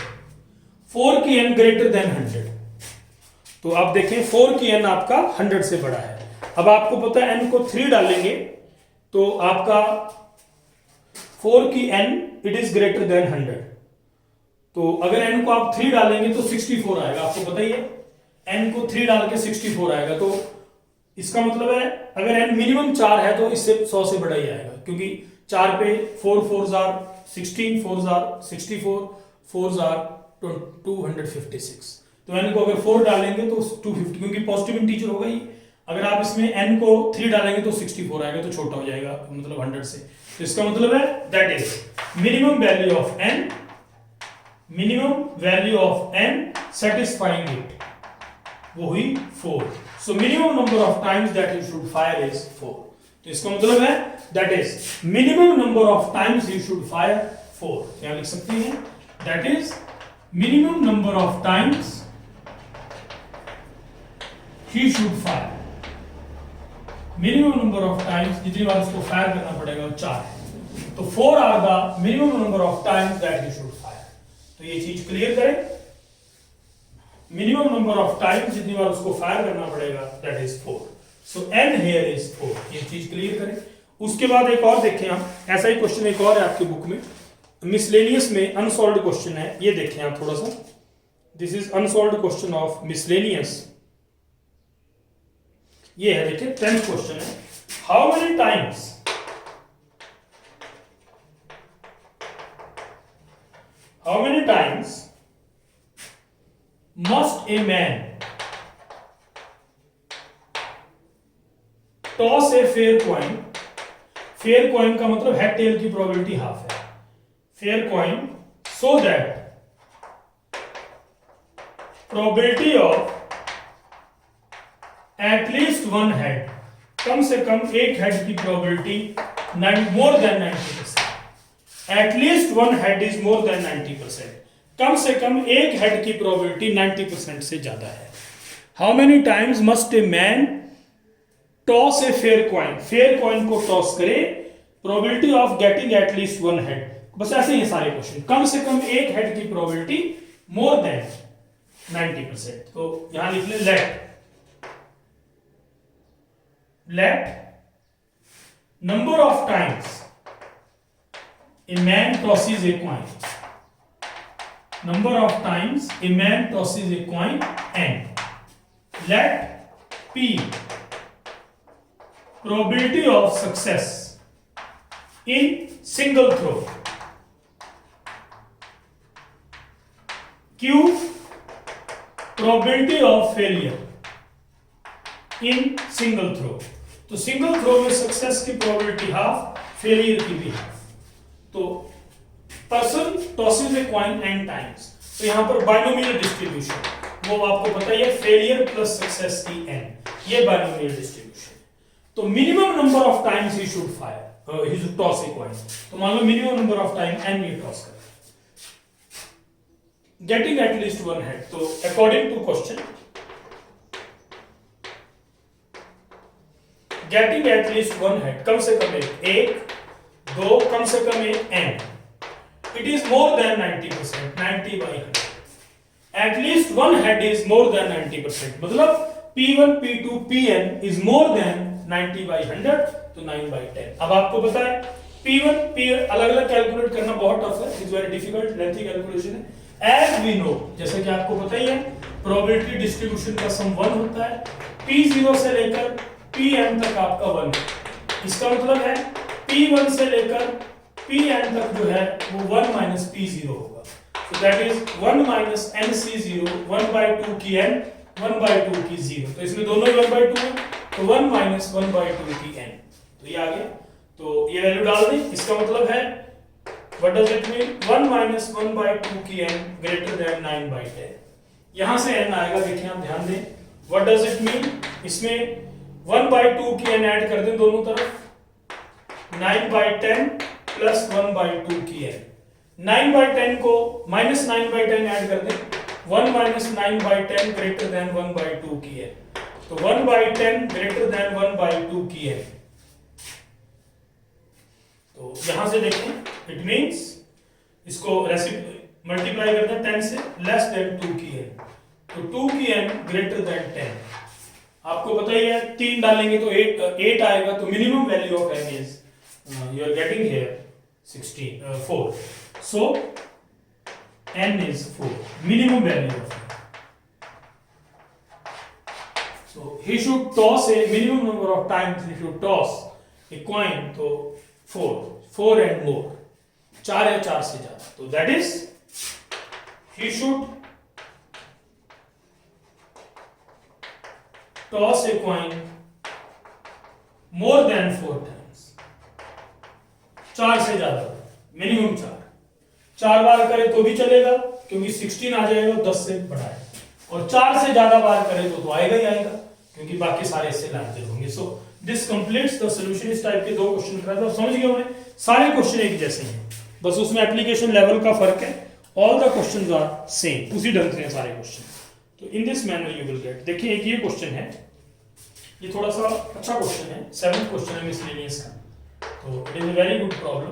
4 की n ग्रेटर देन 100। तो आप देखें 4 की n आपका 100 से बड़ा है। अब आपको पता है n को 3 डालेंगे तो आपका 4 की n it is greater than 100। तो अगर n को आप 3 डालेंगे तो 64 आएगा, आपको पता ही है n को 3 डाल के 64 आएगा। तो इसका मतलब है अगर n मिनिमम 4 है तो इससे 100 से बड़ा ही आएगा, क्योंकि 4 पे 4 4 जार 16, 4 जार 64, 4 जार 256। तो n को अगर 4 डालेंगे तो 250, क्योंकि पॉजिटिव इंटीजर होगा ही। अगर आप इसमें n को 3 डालेंगे तो 64 आएगा, तो छोटा हो जाएगा मतलब 100 से। तो इसका मतलब है that is minimum value of n, minimum value of n satisfying it, वो हुई 4। So minimum number of times that you should fire is 4। तो इसका मतलब है that is minimum number of times you should fire 4। क्या लिख सकते हैं? That is minimum number of times he should fire, minimum number of times जितनी बार उसको फायर करना पड़ेगा वो 4 है। तो 4 are the minimum number of times that you should fire. तो ये चीज क्लियर करें, मिनिमम नंबर ऑफ टाइम्स जितनी बार उसको फायर करना पड़ेगा that is 4। So n here is 4। ये चीज क्लियर करें। उसके बाद एक और देखें आप, ऐसा ही क्वेश्चन एक और है आपकी बुक में, मिसलेनियस में अनसॉल्व्ड क्वेश्चन है। ये देखें आप थोड़ा सा, this is unsolved question of miscellaneous. ये है, देखिए 10th क्वेश्चन है। How many times must a man toss a fair coin? Fair coin का मतलब हेड टेल की प्रोबेबिलिटी हाफ है। Fair coin so that probability of at least one head, कम से कम एक हेड की probability more than 90%। At least one head is more than 90%, कम से कम एक हेड की प्रोबेबिलिटी 90% से ज्यादा है। How many times must a man toss a fair coin? Fair coin को टॉस करे, probability of getting at least one head. बस ऐसे ही सारे क्वेश्चन, कम से कम एक हेड की प्रोबेबिलिटी मोर देन 90%। तो यहां लिख ले let number of times a man tosses a coin, number of times a man tosses a coin, and let P probability of success in single throw, Q probability of failure in single throw। तो single throw में success की probability half, failure की भी half. तो person tosses a coin n times, तो यहां पर binomial distribution, वो आपको पता है फेलियर प्लस सक्सेस की n, ये बाइनोमियल डिस्ट्रीब्यूशन। तो minimum number of times he should fire, he should toss a coin. तो मान लो minimum number of time n ये टॉस कर, गेटिंग एटलीस्ट वन हेड। तो according to question, getting at least one head, कम से कम एक, दो, कम से कम एक n, it is more than 90%, 90/100। at least one head is more than 90%, मतलब P1 P2 Pn is more than 90/100, तो 9/10। अब आपको पता है P1 P अलग अलग कैलकुलेट करना बहुत टफ है, it's very difficult, lengthy calculation है। एज वी नो, जैसे कि आपको पता ही है प्रोबेबिलिटी डिस्ट्रीब्यूशन का सम 1 होता है, P0 से लेकर Pn तक आपका 1 है। इसका मतलब है P1 से लेकर Pn तक जो है वो 1 - P0 होगा। So that is 1 - NC0, 1/2 की n, 1/2 की 0। तो इसमें दोनों ही 1/2 है, तो 1 - 1/2 की n। तो ये आ गया, तो ये वैल्यू डाल दें। इसका मतलब है व्हाट डज इट मीन, 1 - 1/2 की n ग्रेटर देन 9/10। यहां से n आएगा, देखिए आप ध्यान दें, व्हाट डज इट मीन, इसमें 1/2 की n ऐड कर दें दोनों तरफ, 9/10 प्लस 1/2 की n, 9/10 को माइनस 9/10 ऐड कर दें, 1 माइनस 9/10 ग्रेटर देन 1/2 की n, तो 1/10 ग्रेटर देन 1/2 की n, तो यहां से देखें इट मींस इसको मल्टीप्लाई करते हैं 10 से, लेस देन 2 की n, तो 2 की n ग्रेटर देन 10, आपको पता ही है 3 डालेंगे तो 8 आएगा, तो minimum value of n is you are getting here 4, so n is 4, minimum value of n. So he should toss a minimum number of times, he should toss a coin, तो 4 and more, 4 या 4 से ज्यादा, तो that is he should toss a coin more than 4 times, 4 से ज्यादा, minimum 4 बार करे तो भी चलेगा क्योंकि 16 आ जाएगा 10 से बड़ा है, और 4 से ज्यादा बार करे तो आएगा ही आएगा क्योंकि बाकी सारे इससे लाते होंगे। So this completes the solution. इस टाइप के 2 क्वेश्चन करा था, समझ गए होंगे, सारे क्वेश्चन एक जैसे हैं, बस उसमें एप्लीकेशन लेवल का फर्क है, all the questions are same, उसी ढंग से हैं सारे क्वेश्चन। तो in this manner you will get, देखिए एक ये क्वेश्चन है, ये थोड़ा सा अच्छा क्वेश्चन है, 7th क्वेश्चन है मिसलेनियस का, तो it is a very good problem.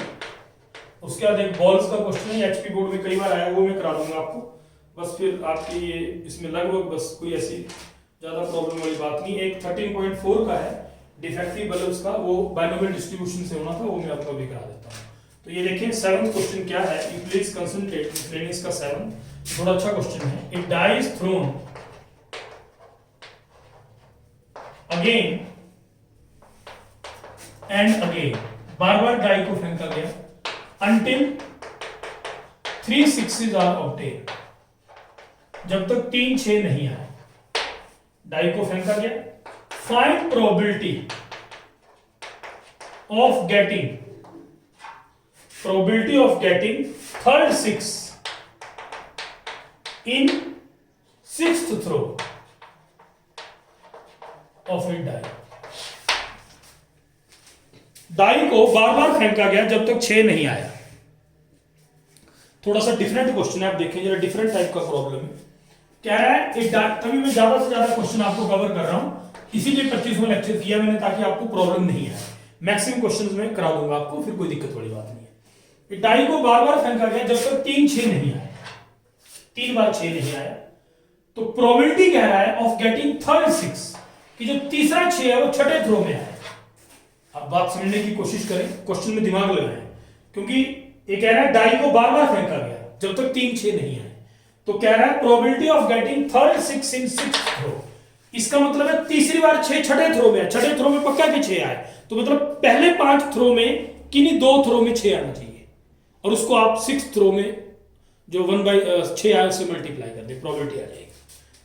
उसके बाद एक बॉल्स का क्वेश्चन है, एचपी बोर्ड में कई बार आया, वो मैं करा दूंगा आपको, बस फिर आपकी ये इसमें लगभग बस कोई ऐसी ज्यादा प्रॉब्लम वाली बात नहीं। एक 13.4 का है डिफेक्टिव बल्ब्स का, वो बाइनोमियल डिस्ट्रीब्यूशन से होना था, वो मैं आपको भी करा देता हूँ। तो ये देखिए 7th क्वेश्चन क्या है, यू प्लीज कंसंट्रेट, मिसलेनियस का 7 थोड़ा अच्छा क्वेश्चन है। It die is thrown again and again, बार बार डाई को फेंका गया, until 3 6s are obtained, जब तक 3 6 नहीं आए, डाई को फेंका गया। Find probability of getting third 6 in 6th throw of a die. Die को बार बार फेंका गया जब तक 6 नहीं आया। थोड़ा सा डिफरेंट क्वेश्चन है, आप देखें जरा, डिफरेंट टाइप का प्रॉब्लम है। कह रहा है तभी मैं ज्यादा से ज्यादा क्वेश्चन आपको कवर कर रहा हूं, इसीलिए 25वां लेक्चर किया मैंने, ताकि आपको प्रॉब्लम नहीं आए। मैक्सिमम क्वेश्चंस में करा दूंगा आपको, फिर कोई दिक्कत वाली बात नहीं है। डाई को बार बार फेंका गया जब तक 3 6 नहीं आया, 3 बार 6 नहीं आया, तो प्रोबेबिलिटी कह रहा है ऑफ गेटिंग थर्ड 6, कि जो तीसरा 6 है वो छठे थ्रो में आए। अब बात समझने की कोशिश करें, क्वेश्चन में दिमाग लगाएं, क्योंकि ये कह रहा है डाई को बार बार फेंका गया जब तक 3 6 नहीं आए, तो कह रहा है probability of getting third 6 in 6th throw. इसका मतलब है तीसरी बार 6 छठे थ्रो में, छठे थ्रो में पक्का कि 6 आए, तो मतलब पहले 5 थ्रो में किन्हीं 2 थ्रो में 6 आना चाहिए, और उसको आप 6th थ्रो में जो 1/6 आए उससे मल्टीप्लाई कर दे, प्रोबेबिलिटी आ जाएगी।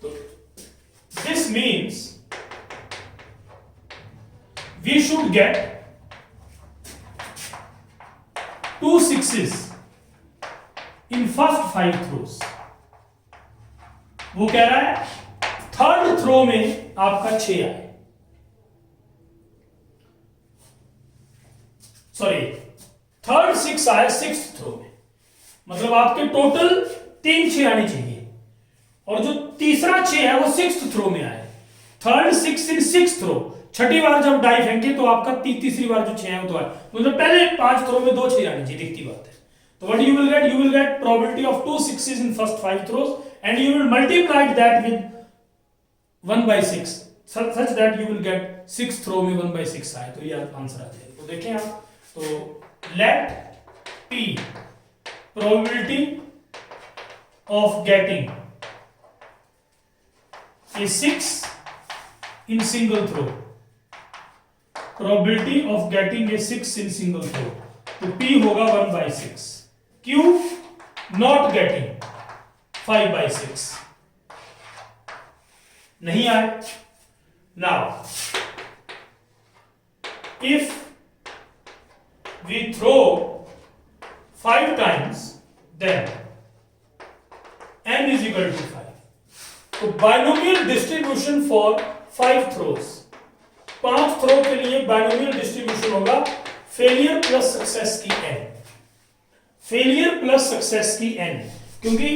तो this means we should get 2 6s in first 5 throws। वो कह रहा है थर्ड थ्रो में आपका 6 आए, सॉरी थर्ड 6 आए 6th थ्रो में, मतलब आपके टोटल 3 6 आनी चाहिए, और जो तीसरा 6 है वो 6th थ्रो में आए। थर्ड 6 इन 6th थ्रो, छठी बार जब डाई फेंके तो आपका तीसरी बार जो 6 है वो तो आए, मतलब पहले 5 थ्रो में 2 6 आनी चाहिए, दिखती बात है। तो what you will get probability of 2 6s in first 5 throws, and you will multiply that with 1/6 such that you will get 6th throw में 1/6 आए, तो ये आंसर आ जाएगा। तो देखें आप, तो let P probability of getting a 6 in single throw, probability of getting a 6 in single throw, तो P होगा 1/6, Q not getting 5/6, नहीं आए। Now if we throw 5 times, then n is equal to 5, तो binomial distribution for 5 throws, 5 throw के लिए binomial distribution होगा failure plus success की n, failure plus success की n, क्योंकि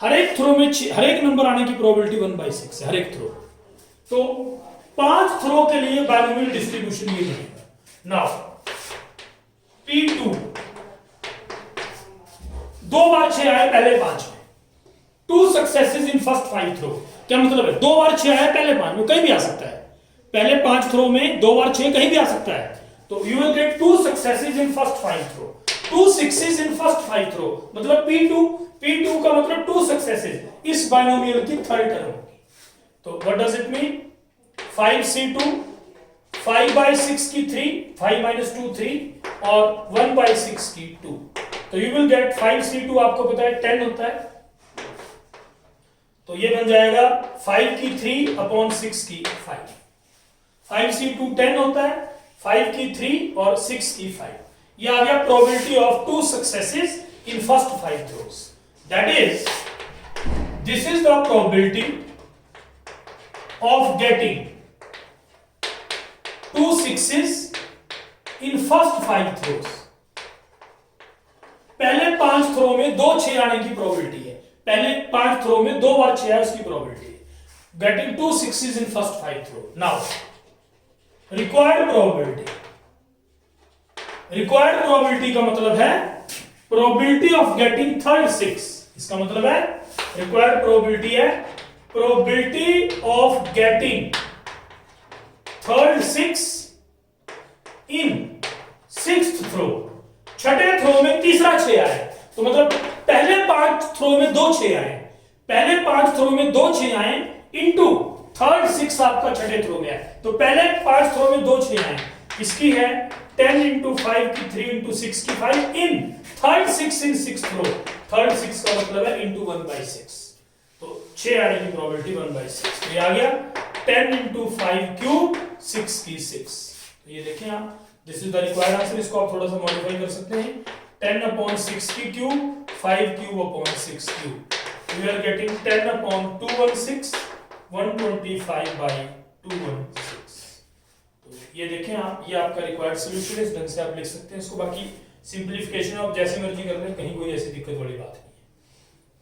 हर एक थ्रो में हर एक नंबर आने की प्रोबेबिलिटी 1/6 है हर एक थ्रो। तो 5 थ्रो के लिए बाइनोमियल डिस्ट्रीब्यूशन ये बनेगा। नाउ P2 2 बार 6 आए पहले 5 में, 2 सक्सेसेस इन फर्स्ट 5 थ्रो। क्या मतलब है? 2 बार 6 आया पहले 5 में, कहीं भी आ सकता है, पहले 5 थ्रो में 2 बार 6 कहीं भी आ सकता है। तो you will get 2 successes in first 5 throw, 2 sixes in first 5 throw, मतलब P2 का मतलब 2 सक्सेसेस इस बाइनोमियल की थर्ड टर्म होगी। तो what does it mean? 5C2, 5/6 की 3, 5 - 2 3 और 1/6 की 2। तो यू विल गेट 5C2 आपको पता है 10 होता है, तो ये बन जाएगा 5 की 3/6 की 5। 5C2 10 होता है, 5 की 3 और 6 की 5। ये आ गया probability of 2 successes in first 5 throws. That is, this is the probability of getting 2 6s in first 5 throws. पहले 5 थ्रो में 2 6 आने की प्रोबेबिलिटी है, पहले 5 थ्रो में 2 बार 6 है उसकी प्रोबेबिलिटी है, getting 2 6s in first 5 throw. Now required probability, required probability का मतलब है प्रोबेबिलिटी ऑफ गेटिंग थर्ड 6। इसका मतलब है रिक्वायर्ड प्रोबेबिलिटी है probability of getting third 6 in 6th throw. छठे थ्रो में तीसरा 6 आए, तो मतलब पहले 5 थ्रो में 2 6 आए, पहले 5 थ्रो में 2 6 आए इनटू थर्ड 6 आपका छठे थ्रो में है। तो पहले 5 थ्रो में 2 6 आए, इसकी है 10 × 5 की 3 × 6 की 5 in third 6 in 6th throw. Third 6 का मतलब है इनटू 1/6, तो 6 आने की प्रोबेबिलिटी 1/6। तो ये आ गया 10 × 5 क्यूब 6 की 6। तो ये देखें आप, this is the required answer. इसको आप थोड़ा सा मॉडिफाई कर सकते हैं, 10/6 की cube 5 cube 6 cube. We are getting 10/216 125/216। तो ये देखें आप, ये आपका रिक्वायर्ड सॉल्यूशन है, इस ढंग से आप लिख सकते हैं इसको। बाकी सिंपलीफिकेशन आप जैसे मर्जी कर लें, कहीं कोई ऐसी दिक्कत वाली बात नहीं है।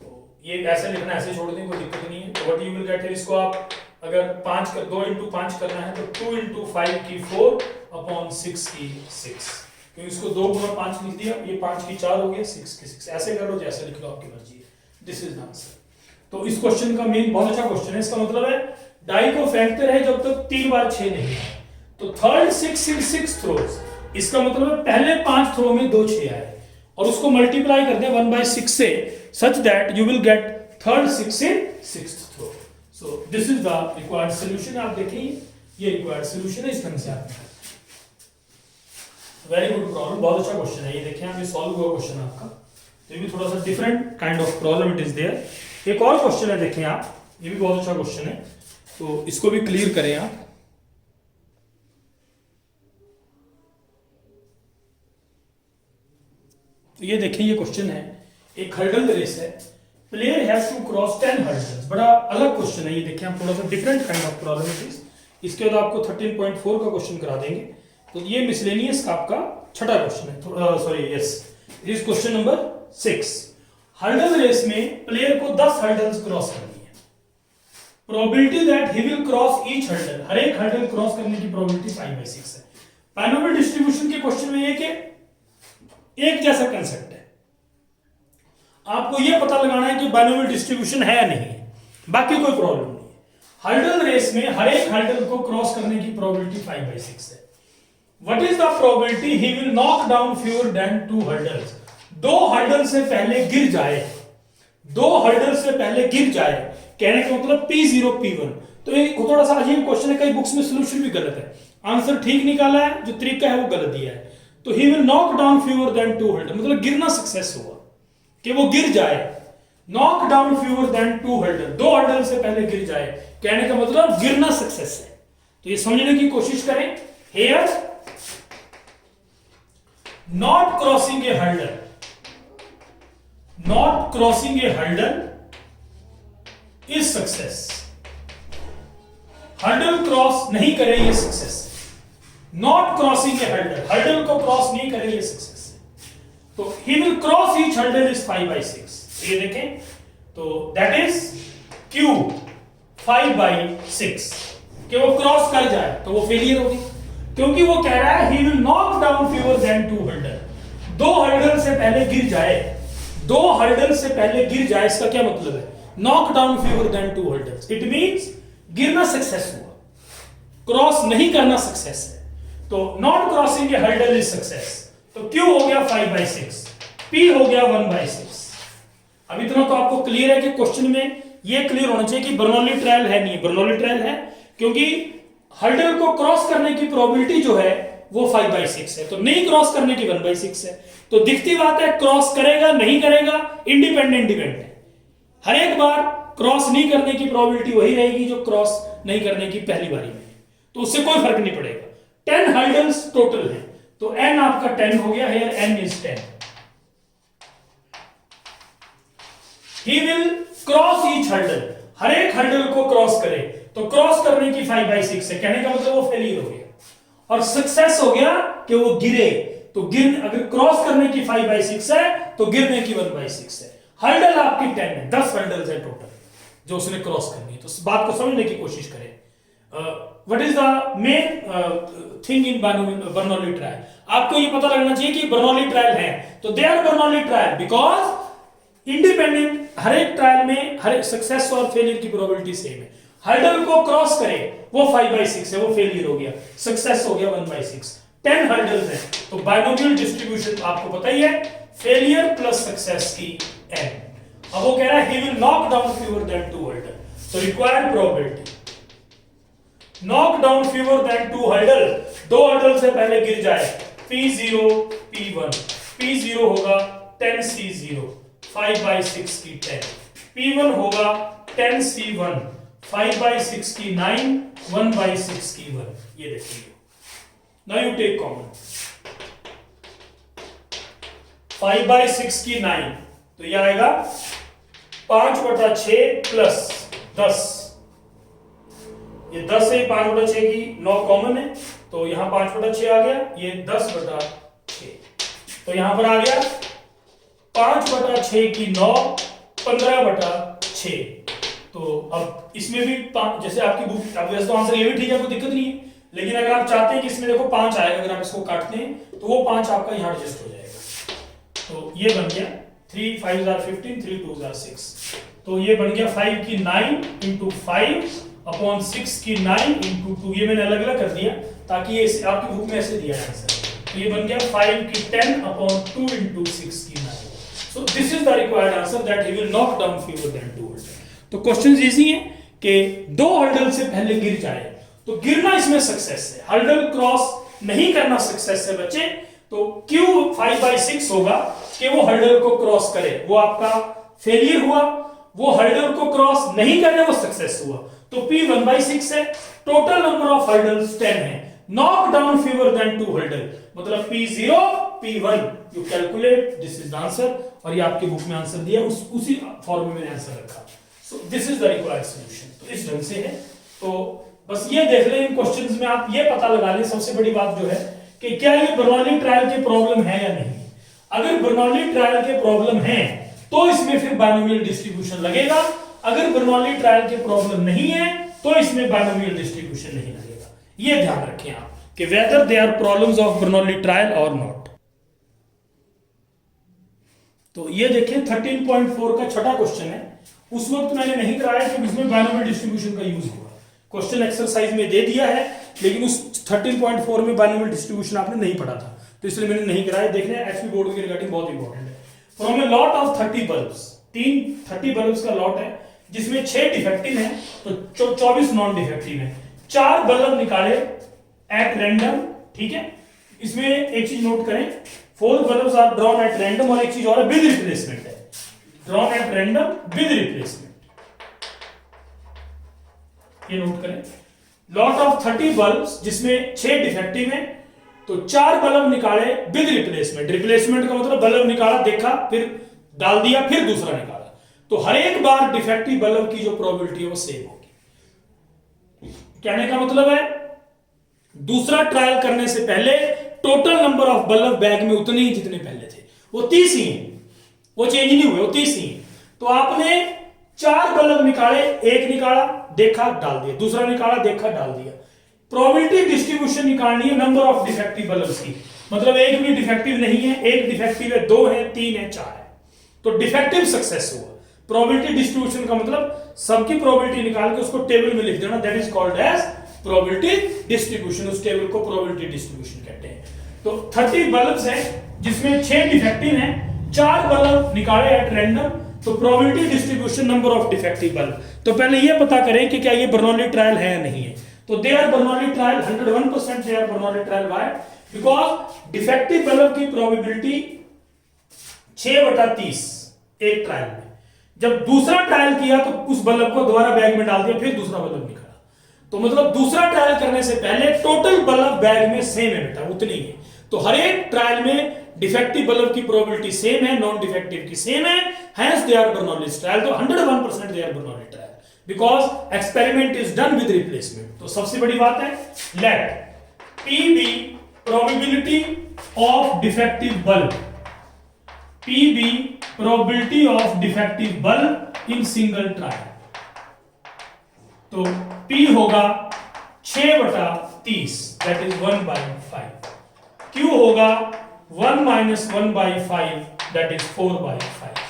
तो ये ऐसे लिखना, ऐसे छोड़ दें, कोई दिक्कत नहीं है। तो व्हाट यू विल गेट है, इसको आप अगर 2 × 5 करना है तो 2 × 5 की 4/6 की 6, क्योंकि इसको 2 × 5 लिख दिया, ये 5 की 4 हो गया, 6 की 6। ऐसे कर लो, जैसे लिख लो, आपकी मर्जी है। This is the answer. तो इस क्वेश्चन का मेन बहुत अच्छा क्वेश्चन है। इसका मतलब है डाई को फेंकते रहे जब तक 3 बार 6 नहीं आए। तो थर्ड 6 इन 6 थ्रोज, इसका मतलब है पहले 5 थ्रो में 2 6 आए और उसको मल्टीप्लाई कर दें 1/6 से, such that you will get third 6 in 6th throw. So this is the required solution. आप देखिए, ये रिक्वायर्ड सॉल्यूशन है, इस ढंग से आप वेरी गुड प्रॉब्लम, बहुत अच्छा क्वेश्चन है। ये देखिए आप, ये सॉल्व हुआ क्वेश्चन आपका। तो ये भी थोड़ा सा different kind of problem it is there. एक और क्वेश्चन है, देखें आप, ये भी बहुत अच्छा क्वेश्चन है, तो इसको भी क्लियर करें आप। तो ये देखें, ये क्वेश्चन है, एक हर्डल रेस है, player has to cross 10 hurdles. बड़ा अलग क्वेश्चन है, ये देखें आप, थोड़ा सा different kind of problem it is. इसके बाद आपको 13.4 का क्वेश्चन करा देंगे। तो ये मिसलेनियस का आपका छठा क्वेश्चन है, sorry yes, is question number 6। Hurdle race में प्लेयर को 10 हर्डल्स क्रॉस करनी है। Probability that he will cross each hurdle, हर एक हर्डल क्रॉस करने की प्रोबेबिलिटी 5/6 है। बाइनोमियल डिस्ट्रीब्यूशन के क्वेश्चन में ये कि एक जैसा कंसेप्ट है, आपको यह पता लगाना है कि बाइनोमियल डिस्ट्रीब्यूशन है या नहीं, बाकी कोई प्रॉब्लम नहीं है। हर्डल रेस में हर एक हर्डल को क्रॉस करने की प्रोबेबिलिटी 5/6 है। What is the probability he will knock down fewer than 2 hurdles, 2 hurdle से पहले गिर जाए, 2 हर्डल से पहले गिर जाए, कहने का मतलब P0 P1। तो ये थोड़ा सा अजीब क्वेश्चन है, कई बुक्स में सॉल्यूशन भी गलत है, आंसर ठीक निकाला है, जो तरीका है वो गलत दिया है। तो ही will knock down fewer than 2 hurdle, मतलब गिरना सक्सेस हुआ, कि वो गिर जाए। Knock down fewer than 2 hurdle, 2 hurdle से पहले गिर जाए, कहने का मतलब गिरना सक्सेस है। तो ये समझने की कोशिश करें। Hair not crossing A hurdle, not crossing A hurdle is success. Hurdle cross नहीं करे ये success, not crossing A hurdle, hurdle को क्रॉस नहीं करे ये सक्सेस है। तो ही will cross each hurdle is 5/6। ये देखें तो दैट इज क्यू 5/6 कि वो क्रॉस कर जाए तो वो फेलियर होगी, क्योंकि वो कह रहा है he will knock down fewer than 2 hurdle, 2 hurdle से पहले गिर जाए, 2 हर्डल से पहले गिर जाए। इसका क्या मतलब है? Knock down fewer than 2 hurdles, it means गिरना सक्सेस हुआ, क्रॉस नहीं करना सक्सेस है। तो not crossing A hurdle is success. तो Q हो गया 5/6, P हो गया 1/6। अब इतना तो आपको क्लियर है कि क्वेश्चन में ये क्लियर होना चाहिए कि बर्नौली ट्रायल है, नहीं बर्नौली ट्रायल है, क्योंकि हर्डल को क्रॉस करने की प्रोबेबिलिटी जो है वो 5/6 है, तो नहीं क्रॉस करने की 1/6 है। तो दिखती बात है क्रॉस करेगा नहीं करेगा इंडिपेंडेंट डिपेंड है। हर एक बार क्रॉस नहीं करने की प्रोबेबिलिटी वही रहेगी जो क्रॉस नहीं करने की पहली बारी में, तो उससे कोई फर्क नहीं पड़ेगा। 10 हर्डल्स टोटल है, तो n आपका 10 हो गया है, n is 10। He will cross each hurdle, हर एक हर्डल को क्रॉस करे, तो क्रॉस करने की 5/6 है, कहने का मतलब वो फेलियर हो गया। और सक्सेस हो गया कि वो गिरे, तो गिर अगर क्रॉस करने की 5/6 है तो गिरने की 1/6 है। हर्डल आपकी 10 है, 10 हर्डल्स है टोटल जो उसने क्रॉस करनी है। तो इस बात को समझने की कोशिश करें। What is the main thing in Bernoulli trial? आपको ये पता लगना चाहिए कि बर्नौली ट्रायल है, तो they are Bernoulli trial because independent, हर एक ट्रायल में हर एक सक्सेस और फेलियर की प्रोबेबिलिटी सेम है। हर्डल को क्रॉस करे वो 5/6 है, वो फेलियर हो गया, सक्सेस हो गया 1/6। 10 हर्डल्स है, तो बाइनोमियल डिस्ट्रीब्यूशन आपको पता ही है, फेलियर प्लस सक्सेस की n। अब वो कह रहा है he will knock down fewer than 2 hurdle, तो required probability knock down fewer than 2 hurdle, 2 hurdle से पहले गिर जाए, P0 P1, P0 होगा 10C0 5/6 की 10, P1 होगा 10C1 5/6 की 9 1/6 की 1। ये देखिए, नाउ यू टेक कॉमन 5/6 की 9, तो ये आएगा 5/6 प्लस 10, ये 10 है, 5/6 की 9 कॉमन है, तो यहां 5/6 आ गया, ये 10/6, तो यहां पर आ गया 5/6 की 9 15/6। तो अब इसमें भी जैसे आपकी बुक, अब वैसे तो आंसर ये भी ठीक है, कोई दिक्कत नहीं है, लेकिन अगर आप चाहते हैं कि इसमें देखो 5 आएगा, अगर आप इसको काटते हैं तो वो 5 आपका यहां एडजस्ट हो जाएगा। तो ये बन गया 3 5 are 15 3 2 are 6, तो ये बन गया 5 की 9 into 5 अपॉन 6 की 9 into 2। ये मैंने अलग अलग कर दिया ताकि ये आपकी बुक में ऐसे दिया है आंसर। तो ये बन गया 5 की 10 अपॉन 2 into 6 की 9। सो this is the required answer that he will knock down fewer than 2 hurdle. तो क्वेश्चन इजी है कि 2 हर्डल से पहले गिर जाए, तो गिरना इसमें सक्सेस है, हर्डल क्रॉस नहीं करना सक्सेस है बच्चे। तो Q 5/6 होगा कि वो हर्डल को क्रॉस करे, वो आपका फेलियर हुआ, वो हर्डल को क्रॉस नहीं करे वो सक्सेस हुआ। तो P 1/6 है, टोटल नंबर ऑफ हर्डल्स 10 है, knock down fewer than 2 hurdle, मतलब P0 P1 you calculate, this is the answer. और ये आपके बुक में आंसर दिया, उसी फॉर्म में आंसर रखा। सो this is the required solution. तो इस ढंग से है, तो बस ये देख लें इन क्वेश्चंस में, आप ये पता लगा लें सबसे बड़ी बात जो है कि क्या ये बर्नौली ट्रायल के प्रॉब्लम है या नहीं। अगर बर्नौली ट्रायल के प्रॉब्लम है तो इसमें फिर बाइनोमियल डिस्ट्रीब्यूशन लगेगा, अगर बर्नौली ट्रायल के प्रॉब्लम नहीं है तो इसमें बाइनोमियल डिस्ट्रीब्यूशन नहीं लगेगा। ये ध्यान रखें आप कि whether they are problems of Bernoulli trial और नॉट। तो ये देखिए 13.4 का छठा क्वेश्चन है, उस वक्त मैंने नहीं कराया क्योंकि इसमें बाइनोमियल डिस्ट्रीब्यूशन का यूज हुआ। क्वेश्चन एक्सरसाइज में दे दिया है, लेकिन उस 13.4 में बाइनोमियल डिस्ट्रीब्यूशन आपने नहीं पढ़ा था, तो इसलिए मैंने नहीं कराया। देखना एचपी बोर्ड के रिगार्डिंग बहुत इंपॉर्टेंट है। From a lot of 30 bulbs, 30 bulbs का लॉट है जिसमें 6 डिफेक्टिव हैं, तो 24 नॉन डिफेक्टिव हैं। 4 बल्ब निकाले एट रैंडम, ठीक है। इसमें एक चीज नोट करें, 4 bulbs are drawn at random, और एक चीज और है विद रिप्लेसमेंट है, drawn at random with replacement, ये नोट करें। लॉट ऑफ 30 बल्ब्स जिसमें 6 डिफेक्टिव हैं, तो 4 बल्ब निकाले विद रिप्लेसमेंट। रिप्लेसमेंट का मतलब बल्ब निकाला, देखा, फिर डाल दिया, फिर दूसरा निकाला। तो हर एक बार डिफेक्टिव बल्ब की जो प्रोबेबिलिटी है वो सेम होगी। कहने का मतलब है दूसरा ट्रायल करने से पहले total number of bulb bag में उतने ही जितने पहले थे, वो 30 ही हैं, वो चेंज नहीं हुए, वो 30 ही हैं। तो आपने 4 बल्ब निकाले, एक निकाला देखा डाल दिया, दूसरा निकाला देखा डाल दिया। प्रोबेबिलिटी डिस्ट्रीब्यूशन निकालनी है नंबर ऑफ डिफेक्टिव बल्ब्स की, मतलब एक भी डिफेक्टिव नहीं है, एक डिफेक्टिव है, 2 है, 3 है, 4 है, तो डिफेक्टिव सक्सेस हुआ। प्रोबेबिलिटी डिस्ट्रीब्यूशन का मतलब सबकी प्रोबेबिलिटी निकाल के उसको टेबल में लिख देना, that is called as probability distribution. उस टेबल को प्रोबेबिलिटी डिस्ट्रीब्यूशन कहते हैं। तो 30 बल्ब्स हैं जिसमें 6 डिफेक्टिव हैं, 4 बल्ब निकाले एट रैंडम, तो probability distribution number of defective bulb. तो पहले ये पता करें कि क्या ये बर्नौली ट्रायल है या नहीं है। तो they are Bernoulli trial, 101% they are Bernoulli trial. Why? Because defective bulb की प्रोबेबिलिटी 6/30 एक ट्रायल में। जब दूसरा ट्रायल किया तो उस बल्ब को दोबारा बैग में डाल दिया, फिर दूसरा बल्ब निकाला। तो मतलब दूसरा ट्रायल करने से पहले टोटल बल्ब बैग में सेम है बेटा, उतनी ही है। तो हर एक ट्रायल में डिफेक्टिव बल्ब की प्रोबेबिलिटी सेम है, नॉन डिफेक्टिव की सेम है, hence they are Bernoulli trial. तो 101% they are Bernoulli trial because experiment is done with replacement. तो सबसे बड़ी बात है, let P be probability of defective bulb, P be probability of defective bulb in single trial. तो P होगा 6/30, that is 1/5। Q होगा 1 - 1/5, that is 4/5।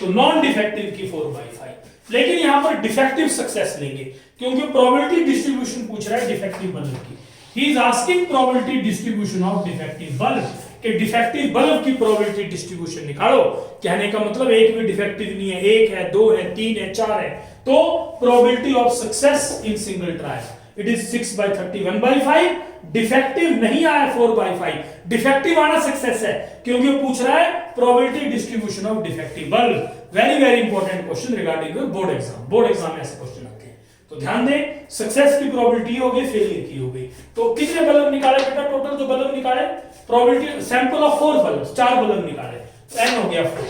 तो non defective की 4/5, लेकिन यहां पर डिफेक्टिव सक्सेस लेंगे क्योंकि प्रोबेबिलिटी डिस्ट्रीब्यूशन पूछ रहा है डिफेक्टिव बल्ब की। He is asking probability distribution of defective bulb, कि डिफेक्टिव बल्ब की प्रोबेबिलिटी डिस्ट्रीब्यूशन निकालो। कहने का मतलब एक भी डिफेक्टिव नहीं है, 1 है, 2 है, 3 है, 4 है। तो probability of success in single trial it is 6/30, 1/5। Defective नहीं आया 4/5, डिफेक्टिव आना सक्सेस है क्योंकि वो पूछ रहा है probability distribution of defective bulb. Very very important question regarding your board exam. Board exam में ऐसे क्वेश्चन आते हैं, तो ध्यान दें। सक्सेस की प्रोबेबिलिटी हो गई, फेलियर की हो गई। तो कितने बल्ब निकाले बेटा? टोटल जो बल्ब निकाले, probability sample of 4 bulb, 4 bulb निकाले, तो n हो गया 4।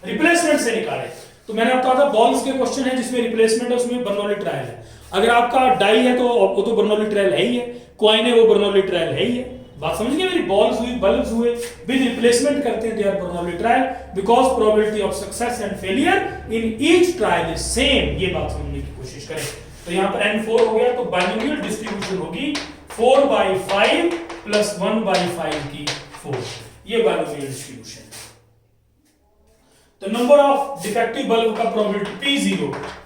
रिप्लेसमेंट से निकाले, तो मैंने आपको कहा था बॉल्स के क्वेश्चन है जिसमें रिप्लेसमेंट है, उसमें बर्नौली ट्रायल है। अगर आपका डाई है तो वो तो बर्नौली ट्रायल है ही है, कॉइन है वो बर्नौली ट्रायल है ही है। बात समझ गए मेरी? बॉल्स हुई, बल्ब्स हुए, विद रिप्लेसमेंट करते हैं, they are Bernoulli trial because probability of success and failure in each trial is same. ये बात समझने की कोशिश करें। तो यहां पर n4 हो गया, तो बाइनोमियल डिस्ट्रीब्यूशन होगी 4/5 प्लस 1/5 की 4। ये बाइनोमियल डिस्ट्रीब्यूशन। तो नंबर ऑफ डिफेक्टिव बल्ब का प्रोबेबिलिटी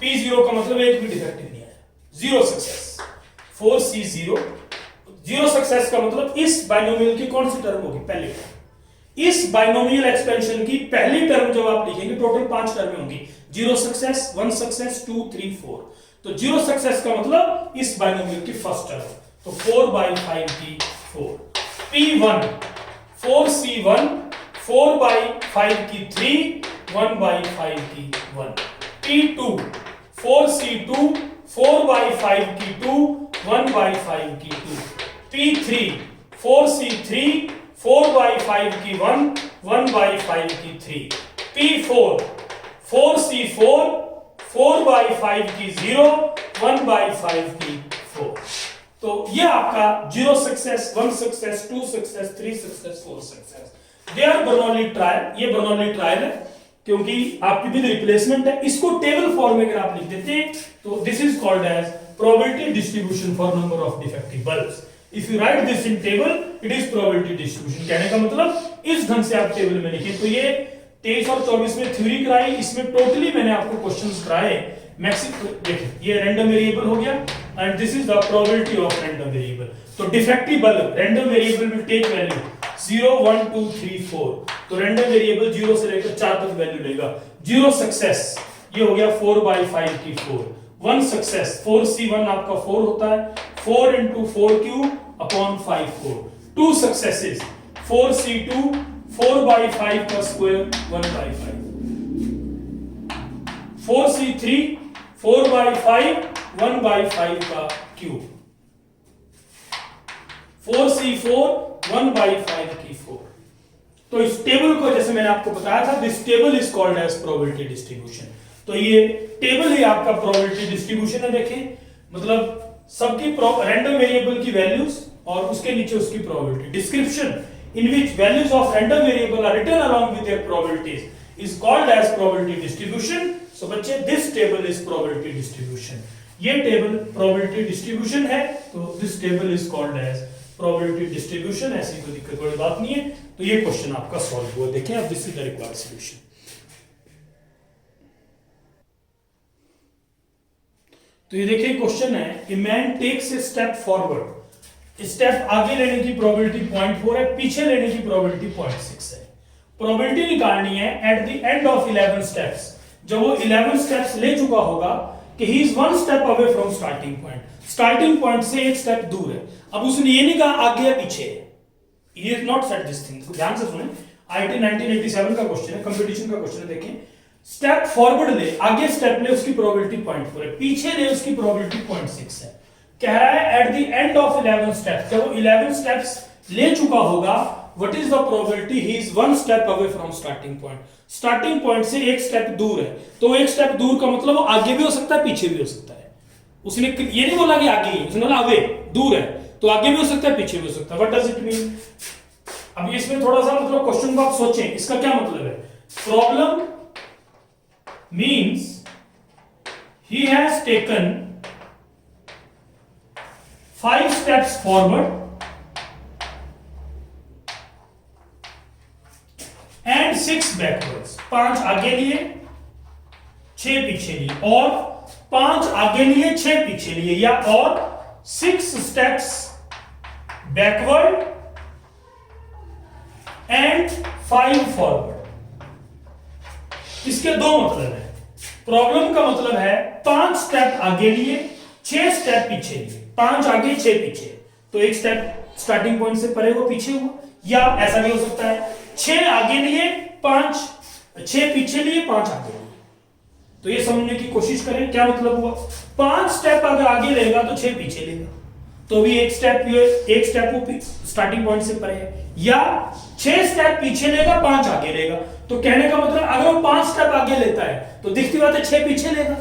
P0 का मतलब एक भी डिफेक्टिव नहीं आया, 0 सक्सेस। 4C0, 0 सक्सेस का मतलब इस बाइनोमियल की कौन सी टर्म होगी? पहली टर्म। इस बाइनोमियल एक्सपेंशन की पहली टर्म जब आप लिखेंगे, टोटल 5 टर्में होंगी, 0 सक्सेस, 1 सक्सेस, 2, 3, 4। तो 0 सक्सेस का मतलब इस बाइनोमियल की फर्स्ट टर्म, तो 4/5 की 4। P1 4C1, 4/5 की 3, 1/5 की 1। P2 4C2, 4/5 की 2, 1/5 की 2। P3 4C3, 4/5 की 1, 1/5 की 3। P4 4C4, 4/5 की 0, 1/5 की 4। तो ये आपका 0 success, 1 success, 2 success, 3 success, 4 success. They are Bernoulli trial. ये बर्नौली ट्रायल है क्योंकि आपकी भी रिप्लेसमेंट है। इसको टेबल फॉर्म में अगर आप लिख देते हैं तो this is called as probability distribution for number of defective bulbs. If you write this in table it is probability distribution. कहने का मतलब इस ढंग से आप टेबल में लिखें। तो ये 23 और 24 में थ्योरी कराई, इसमें टोटली मैंने आपको क्वेश्चंस कराए। मैक्सिमम देखिए, ये रैंडम वेरिएबल हो गया and this is the probability of random variable. तो defective bulb random variable will take value 0, 1, 2, 3, 4। तो रैंडम वेरिएबल 0 से लेकर 4 तक वैल्यू लेगा। 0 सक्सेस, ये हो गया 4/5 की 4। 1 सक्सेस, 4C1 आपका 4 होता है, 4 × 4³ 4। 2 सक्सेसेस, 4C2, 4/5 का स्क्वायर, 1/5। 4C3, 4/5, 1/5 का क्यूब। 4C4, 1/5 की 4। तो इस टेबल को जैसे मैंने आपको बताया था, this table is called as probability distribution. तो ये टेबल ही आपका प्रोबेबिलिटी डिस्ट्रीब्यूशन है। देखें मतलब सबकी रैंडम वेरिएबल की वैल्यूज और उसके नीचे उसकी probability. Description in which values of random variable are written along with their probabilities is called as probability distribution. So बच्चे this table is probability distribution. ये टेबल प्रोबेबिलिटी डिस्ट्रीब्यूशन है, तो this table is called as probability distribution. ऐसी कोई दिक्कत वाली बात नहीं है। तो ये क्वेश्चन आपका सॉल्व हुआ। देखें अब this is the required solution. तो ये देखिए क्वेश्चन है, a man takes a step forward. Step आगे लेने की प्रोबेबिलिटी 0.4 है, पीछे लेने की प्रोबेबिलिटी 0.6 है। प्रोबेबिलिटी निकालनी है at the end of 11 steps. जब वो 11 स्टेप्स ले चुका होगा कि he is 1 step away from starting point. Starting point से एक स्टेप दूर है। अब उसने ये नहीं कहा आगे या पीछे है, he is not set this thing. ध्यान से सुने, आईटी 1987 का क्वेश्चन है, कंपटीशन का क्वेश्चन है। देखें स्टेप फॉरवर्ड ले, आगे स्टेप ले उसकी प्रोबेबिलिटी 0.4 है, पीछे ले उसकी प्रोबेबिलिटी 0.6 है। कह रहा है at the end of 11 steps, जब वो 11 स्टेप्स ले चुका होगा, what is the probability he is 1 step away from starting point. Starting point से एक स्टेप दूर है, तो एक स्टेप दूर का मतलब वो आगे भी हो सकता है पीछे भी हो सकता है। उसने ये नहीं बोला कि आगे ही, उसने बोला अवे, दूर है, तो आगे भी हो सकता है पीछे भी हो सकता है। What does it mean? अब इसमें थोड़ा सा मतलब क्वेश्चन को आप सोचें, इसका क्या मतलब है। Problem means he has taken 5 steps forward and 6 backwards। 5 आगे लिए 6 पीछे लिए, और 5 आगे लिए 6 पीछे लिए, या और 6 steps backward and 5 forward। इसके दो मतलब है। प्रॉब्लम का मतलब है 5 स्टेप आगे लिए 6 स्टेप पीछे लिए, 5 आगे 6 पीछे, तो एक स्टेप स्टार्टिंग पॉइंट से परे वो पीछे हुआ। या ऐसा भी हो सकता है 6 आगे लिए 6 पीछे लिए 5 आगे लिए। तो ये समझने की कोशिश करें क्या मतलब हुआ। 5 स्टेप अगर आगे लेगा तो 6 पीछे लेगा, तो भी एक स्टेप वो स्टार्टिंग पॉइंट से परे है। या 6 स्टेप पीछे लेगा 5 आगे लेगा, तो कहने का मतलब अगर वो 5 स्टेप आगे लेता है तो दिखती बात है 6 पीछे लेगा।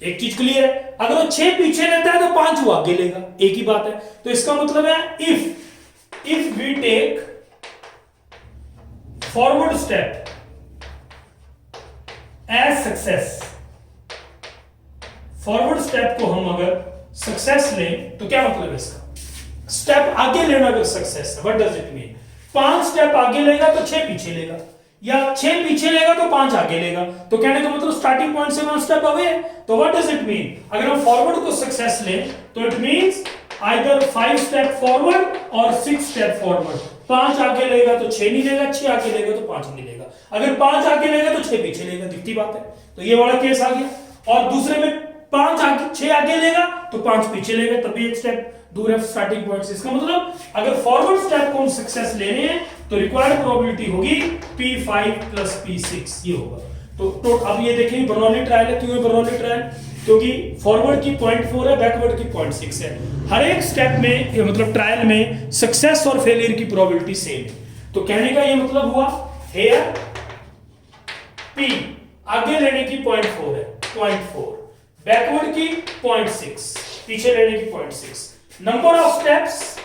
एक चीज क्लियर है, अगर वो 6 पीछे लेता है तो 5 वो आगे लेगा, एक ही बात है। तो इसका मतलब है if we take forward step as success, forward step को हम अगर सक्सेस लें तो क्या मतलब है इसका। स्टेप आगे लेना अगर सक्सेस है, what does it mean. 5 step आगे लेगा तो 6 पीछे लेगा, या 6 पीछे लेगा तो 5 आगे लेगा, तो कहने का मतलब स्टार्टिंग पॉइंट से 1 स्टेप अवे है। तो व्हाट डज इट मीन, अगर हम फॉरवर्ड को सक्सेस लें तो it means either 5 step forward और 6 स्टेप फॉरवर्ड। 5 आगे लेगा तो 6 नहीं लेगा, 6 आगे लेगा तो 5 नहीं लेगा। अगर 5 आगे लेगा तो 6 पीछे लेगा, दिखती बात है। तो ये वाला केस आ गया। और दूसरे में 6 आगे लेगा तो 5 पीछे लेगा, तभी एक स्टेप दूर है स्टार्टिंग पॉइंट से। इसका मतलब अगर फॉरवर्ड स्टेप को हम सक्सेस लेने हैं तो रिक्वायर्ड प्रोबेबिलिटी होगी P5 प्लस P6, ये होगा। तो अब ये देखें बर्नौली ट्रायल है। क्यों है बर्नौली ट्रायल? क्योंकि फॉरवर्ड की 0.4 है, बैकवर्ड की 0.6 है। हर एक स्टेप में मतलब ट्रायल में सक्सेस और फेलियर की प्रोबेबिलिटी सेम है। तो कहने का ये मतलब हुआ हेयर P आगे लेने की 0.4 है, 0.4, बैकवर्ड की 0.6, पीछे लेने की 0.6, number of steps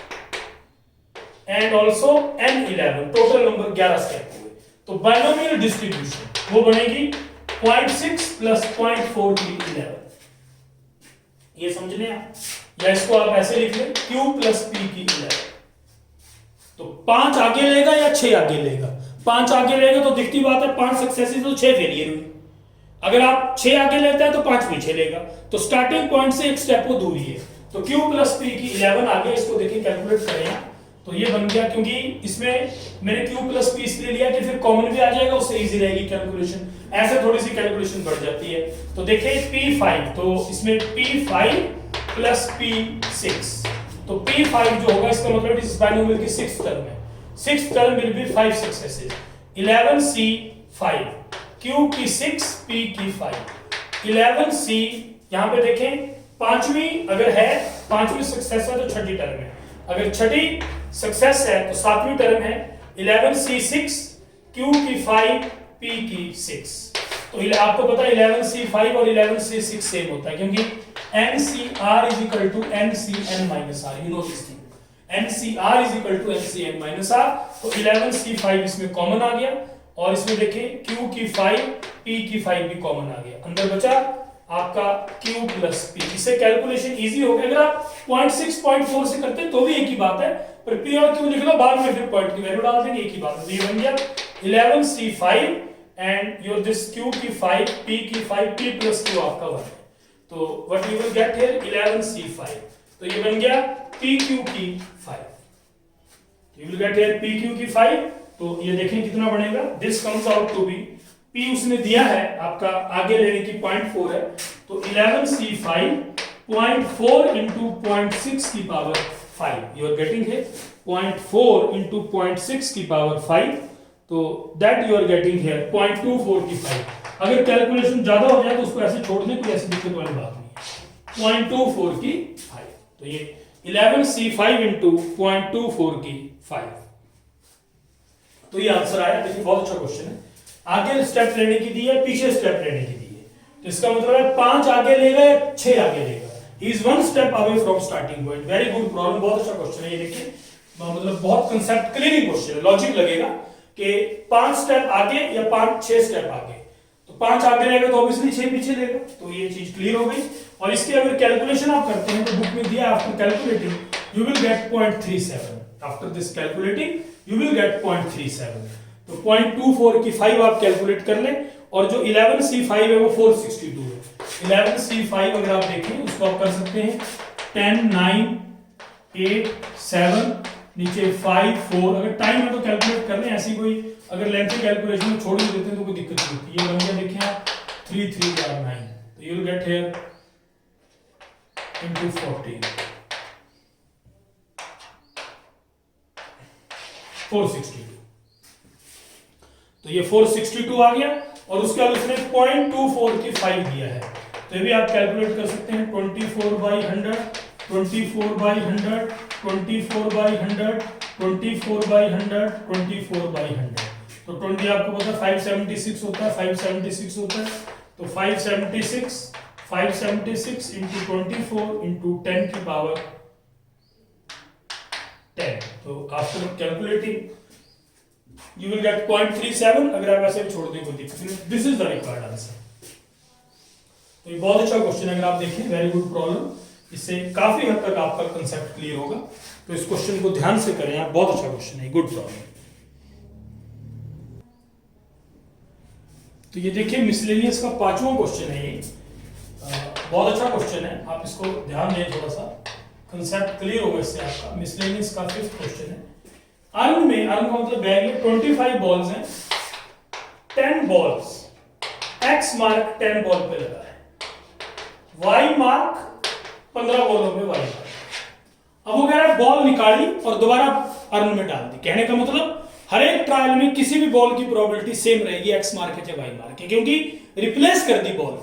and also N11, total number 11 step हुए। तो बाइनोमियल डिस्ट्रीब्यूशन वो बनेगी 0.6 प्लस 0.4 की 11। ये समझने आप, या इसको आप ऐसे लिख लें Q प्लस P की 11। तो 5 आगे लेगा या 6 आगे लेगा। 5 आगे लेगा तो दिखती बात है 5 सक्सेसिव तो 6 फेलियर हुई। अगर आप 6 आगे लेते हैं तो 5 पीछे लेगा, तो स्टार्टिंग पॉइंट से एक स्टेप वो दूरी है। तो Q प्लस P की 11 आगे, इसको देखिए कैलकुलेट करें तो ये बन गया, क्योंकि इसमें मैंने Q प्लस P इसलिए लिया कि फिर कॉमन भी आ जाएगा, उससे इजी रहेगी कैलकुलेशन। ऐसे थोड़ी सी कैलकुलेशन बढ़ जाती है। तो देखिए P5, तो इसमें P5 प्लस P6, तो P5 जो होगा इसका मतलब इस बाइनोमियल की 6th टर्म है। 6th term will be 5 successes, 11C5, Q की 6, P की 5, 11C। यहां पे देखें पांचवी अगर है, पांचवी सक्सेस है तो छठी टर्म है। अगर छठी सक्सेस है तो 7वीं टर्म है 11C6, Q की 5, P की 6। तो आपको पता है 11C5 और 11C6 सेम होता है, क्योंकि NCR is equal to NCN minus R, you know this thing. NCR is equal to NCN minus R, तो 11C5 इसमें कॉमन आ गया, और इसमें देखें Q की 5 P की 5 भी कॉमन आ गया, अंदर बचा आपका Q प्लस P। इससे कैलकुलेशन इजी हो गया। अगर आप 0.6 0.4 से करते हैं तो भी एक ही बात है, पर P और Q लिख लो, बाद में फिर पॉइंट की वैल्यू डाल देंगे, एक ही बात है। तो ये बन गया 11C5 and your this Q की 5 P की 5 P प्लस Q आपका 1 है, तो what you will get here 11C5, तो ये बन गया PQ की 5, you will get here PQ की 5। तो ये देखें कितना बनेगा, this comes out to be, P उसने दिया है आपका आगे लेने की 0.4 है, तो 11C5 0.4 into 0.6 की पावर 5, यू आर गेटिंग है 0.4 into 0.6 की पावर 5, तो that you are getting here 0.24 की 5। अगर कैलकुलेशन ज्यादा हो जाए तो उसको ऐसे छोड़ दें, कोई ऐसी दिक्कत वाली बात नहीं है। 0.24 की 5, तो ये 11C5 into 0.24 की 5, तो ये आंसर आया। देखिए बहुत अच्छा क्वेश्चन है, आगे स्टेप लेने की दी है, पीछे स्टेप लेने की दी है, तो इसका मतलब है 5 आगे लेगा या 6 आगे लेगा, he is 1 step away from starting point. Very good problem, बहुत अच्छा क्वेश्चन है ये। देखिए मतलब बहुत कंसेप्ट क्लियरिंग क्वेश्चन है, लॉजिक लगेगा कि 5 स्टेप आगे या 5-6 स्टेप आगे, तो 5 आगे लेगा तो ऑब्वियसली 6 पीछे लेगा, तो ये चीज क्लियर हो गई। और इसकी अगर कैलकुलेशन आप करते हैं तो बुक में दिया after calculating you will gate 0.37, after this calculating you will gate 0.37, तो 0.24 की 5 आप कैलकुलेट कर लें, और जो 11C5 है वो 462 है। 11C5 अगर आप देखें उसको आप कर सकते हैं 10 9 8 7 नीचे 5 4, अगर टाइम है तो कैलकुलेट कर लें, ऐसी कोई अगर लेंथ कैलकुलेशन में छोड़ भी देते हैं तो कोई दिक्कत नहीं होती। ये बन गया देखिए आप 3 3 4 9, तो you will get here into 40 462, तो ये 462 आ गया, और उसके बाद उसने 0.24 की 5 दिया है, तो ये भी आप कैलकुलेट कर सकते हैं 24/100 24/100 24/100 24/100 24/100, तो 20 आपको पता है 576 होता है, 576 होता है, तो 576 into 24 into 10 की पावर 10, तो after calculating you will gate 0.37, अगर आप ऐसे भी छोड़ दें कोई दिक्कत नहीं, this is the required answer. तो ये बहुत अच्छा क्वेश्चन है, अगर आप देखें वेरी गुड प्रॉब्लम, इससे काफी हद तक आपका कंसेप्ट क्लियर होगा, तो इस क्वेश्चन को ध्यान से करें आप, बहुत अच्छा क्वेश्चन है, गुड प्रॉब्लम। तो ये देखिए मिसलेनियस का 5वां क्वेश्चन है, ये बहुत अच्छा क्वेश्चन है, आप इसको ध्यान दें, थोड़ा सा कंसेप्ट क्लियर होगा इससे आपका। मिसलेनियस का 5th क्वेश्चन है, अर्न में, अर्न का मतलब बैग में 25 बॉल्स हैं, 10 बॉल्स एक्स मार्क 10 बॉल पे लगा है, वाई मार्क 15 बॉलों पे वाई मार्क। अब वो कह रहा है बॉल निकाली और दोबारा अर्न में डाल दी, कहने का मतलब हर एक ट्रायल में किसी भी बॉल की प्रोबेबिलिटी सेम रहेगी, एक्स मार्क है या वाई मार्क है, क्योंकि रिप्लेस कर दी बॉल।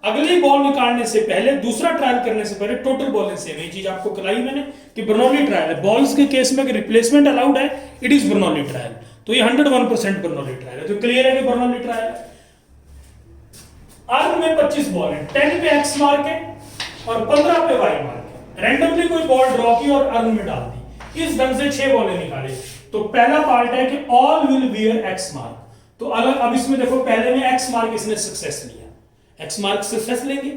अगली बॉल निकालने से पहले, दूसरा ट्रायल करने से पहले टोटल बॉल सेम है। ये चीज आपको कराई मैंने कि बर्नौली ट्रायल है, बॉल्स के केस में अगर रिप्लेसमेंट अलाउड है इट इज बर्नौली ट्रायल, तो ये 101% बर्नौली ट्रायल है, तो क्लियर है कि बर्नौली ट्रायल है। अर्न में 25 बॉल है, 10 पे एक्स मार्क है और 15 पे वाई मार्क है, रैंडमली कोई बॉल ड्रॉ की और अर्न में डाल दी, इस ढंग से 6 बॉलें निकाले। तो पहला पार्ट है कि all will wear X mark, तो अलग, अब इसमें देखो पहले में एक्स मार्क इसने सक्सेस लिया, एक्स मार्क सक्सेस लेंगे।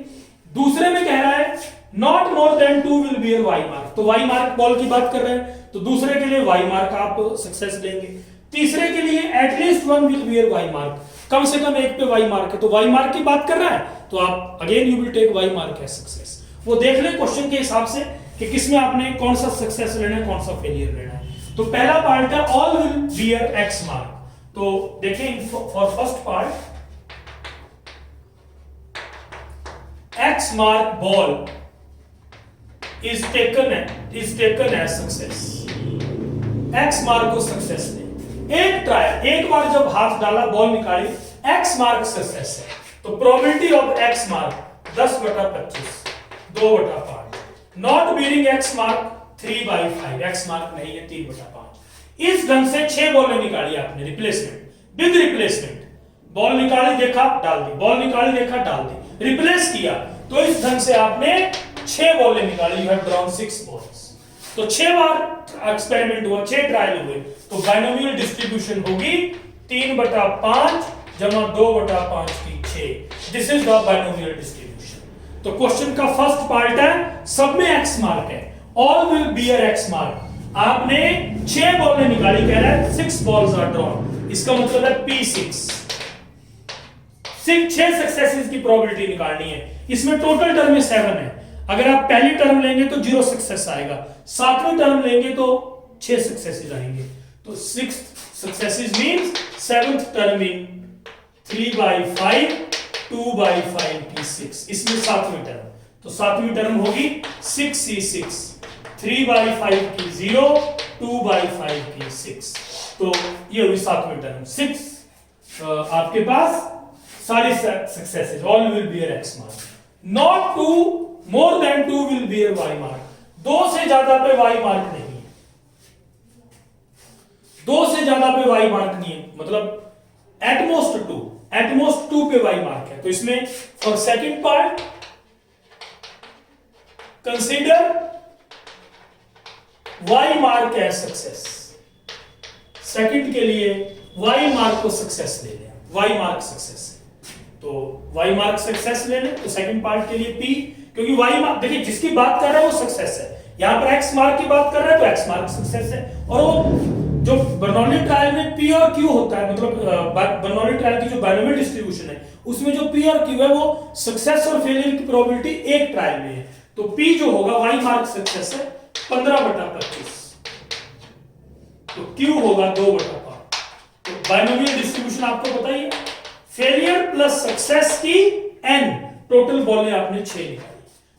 दूसरे में कह रहा है not more than 2 will wear Y mark, तो वाई मार्क बॉल की बात कर रहे हैं, तो दूसरे के लिए वाई मार्क आप सक्सेस लेंगे। तीसरे के लिए at least 1 will wear Y mark, कम से कम एक पे वाई मार्क है, तो वाई मार्क की बात कर रहा है, तो आप again you will take Y mark as success. वो देख ले क्वेश्चन के हिसाब से कि किसमें आपने कौन सा सक्सेस लेना है, कौन सा फेलियर लेना है। तो पहला पार्ट है all will wear X mark, तो देखें for first part X mark ball is taken as success, X mark को सक्सेस ने एक ट्रायल, एक बार जब हाथ डाला बॉल निकाली, X मार्क सक्सेस है, तो probability of X mark 10/25 2/5, not being X mark 3/5, X mark नहीं है 3/5। इस ढंग से 6 बॉलें निकाली आपने रिप्लेसमेंट, विद रिप्लेसमेंट बॉल निकाली देखा डाल दी, बॉल निकाली देखा डाल दी, रिप्लेस किया, तो इस ढंग से आपने 6 बॉलें निकाली, यू हैव ड्रॉन 6 बॉल्स। तो 6 बार एक्सपेरिमेंट हुआ, 6 ट्रायल हुए, तो बाइनोमियल डिस्ट्रीब्यूशन होगी 3/5 जमा 2/5 की 6। This is the binomial distribution. तो क्वेश्चन का फर्स्ट पार्ट है, सब में एक्स मार्क है, all will bear X mark. आपने 6 बॉलें निकाली, कह रहा है 6 बॉल्स आर ड्रॉन, इसका मतलब है P6। 6 सक्सेसेस की प्रोबेबिलिटी निकालनी है। इसमें टोटल टर्म में 7 है। अगर आप पहली टर्म लेंगे तो 0 सक्सेस आएगा, 7वीं टर्म लेंगे तो 6 सक्सेसेस आएंगे। तो 6 successes means 7th term in 3/5 2/5 की 6, इसमें 7वीं टर्म, तो 7वीं टर्म होगी 6C6, 3/5 की 0 2/5 की 6, तो ये हुई 7वीं टर्म। 6 आपके पास सारी successes, all will bear X mark, not 2 more than 2 will bear Y mark. 2 से ज्यादा पे वाई मार्क नहीं है, 2 से ज्यादा पे वाई मार्क नहीं है, मतलब एटमोस्ट 2 पे वाई मार्क है। तो इसमें for second part consider Y mark as success. Second के लिए वाई मार्क को सक्सेस ले लें, वाई मार्क सक्सेस, तो वाई मार्क सक्सेस ले लें। तो सेकंड पार्ट के लिए P, क्योंकि वाई मार्क देखिए जिसकी बात कर रहा है वो सक्सेस है, यहां पर एक्स मार्क की बात कर रहा है तो एक्स मार्क सक्सेस है। और वो जो बर्नौली ट्रायल में P और Q होता है, मतलब बर्नौली ट्रायल की जो बाइनोमियल डिस्ट्रीब्यूशन है उसमें जो P और Q है वो सक्सेस और फेलियर की प्रोबेबिलिटी एक ट्रायल में है। तो P जो होगा वाई मार्क सक्सेस है 15/25, तो Q होगा 2/5। तो बाइनोमियल डिस्ट्रीब्यूशन आपको पता ही है, फेलियर प्लस सक्सेस की n, टोटल बॉलें आपने 6 निकाली।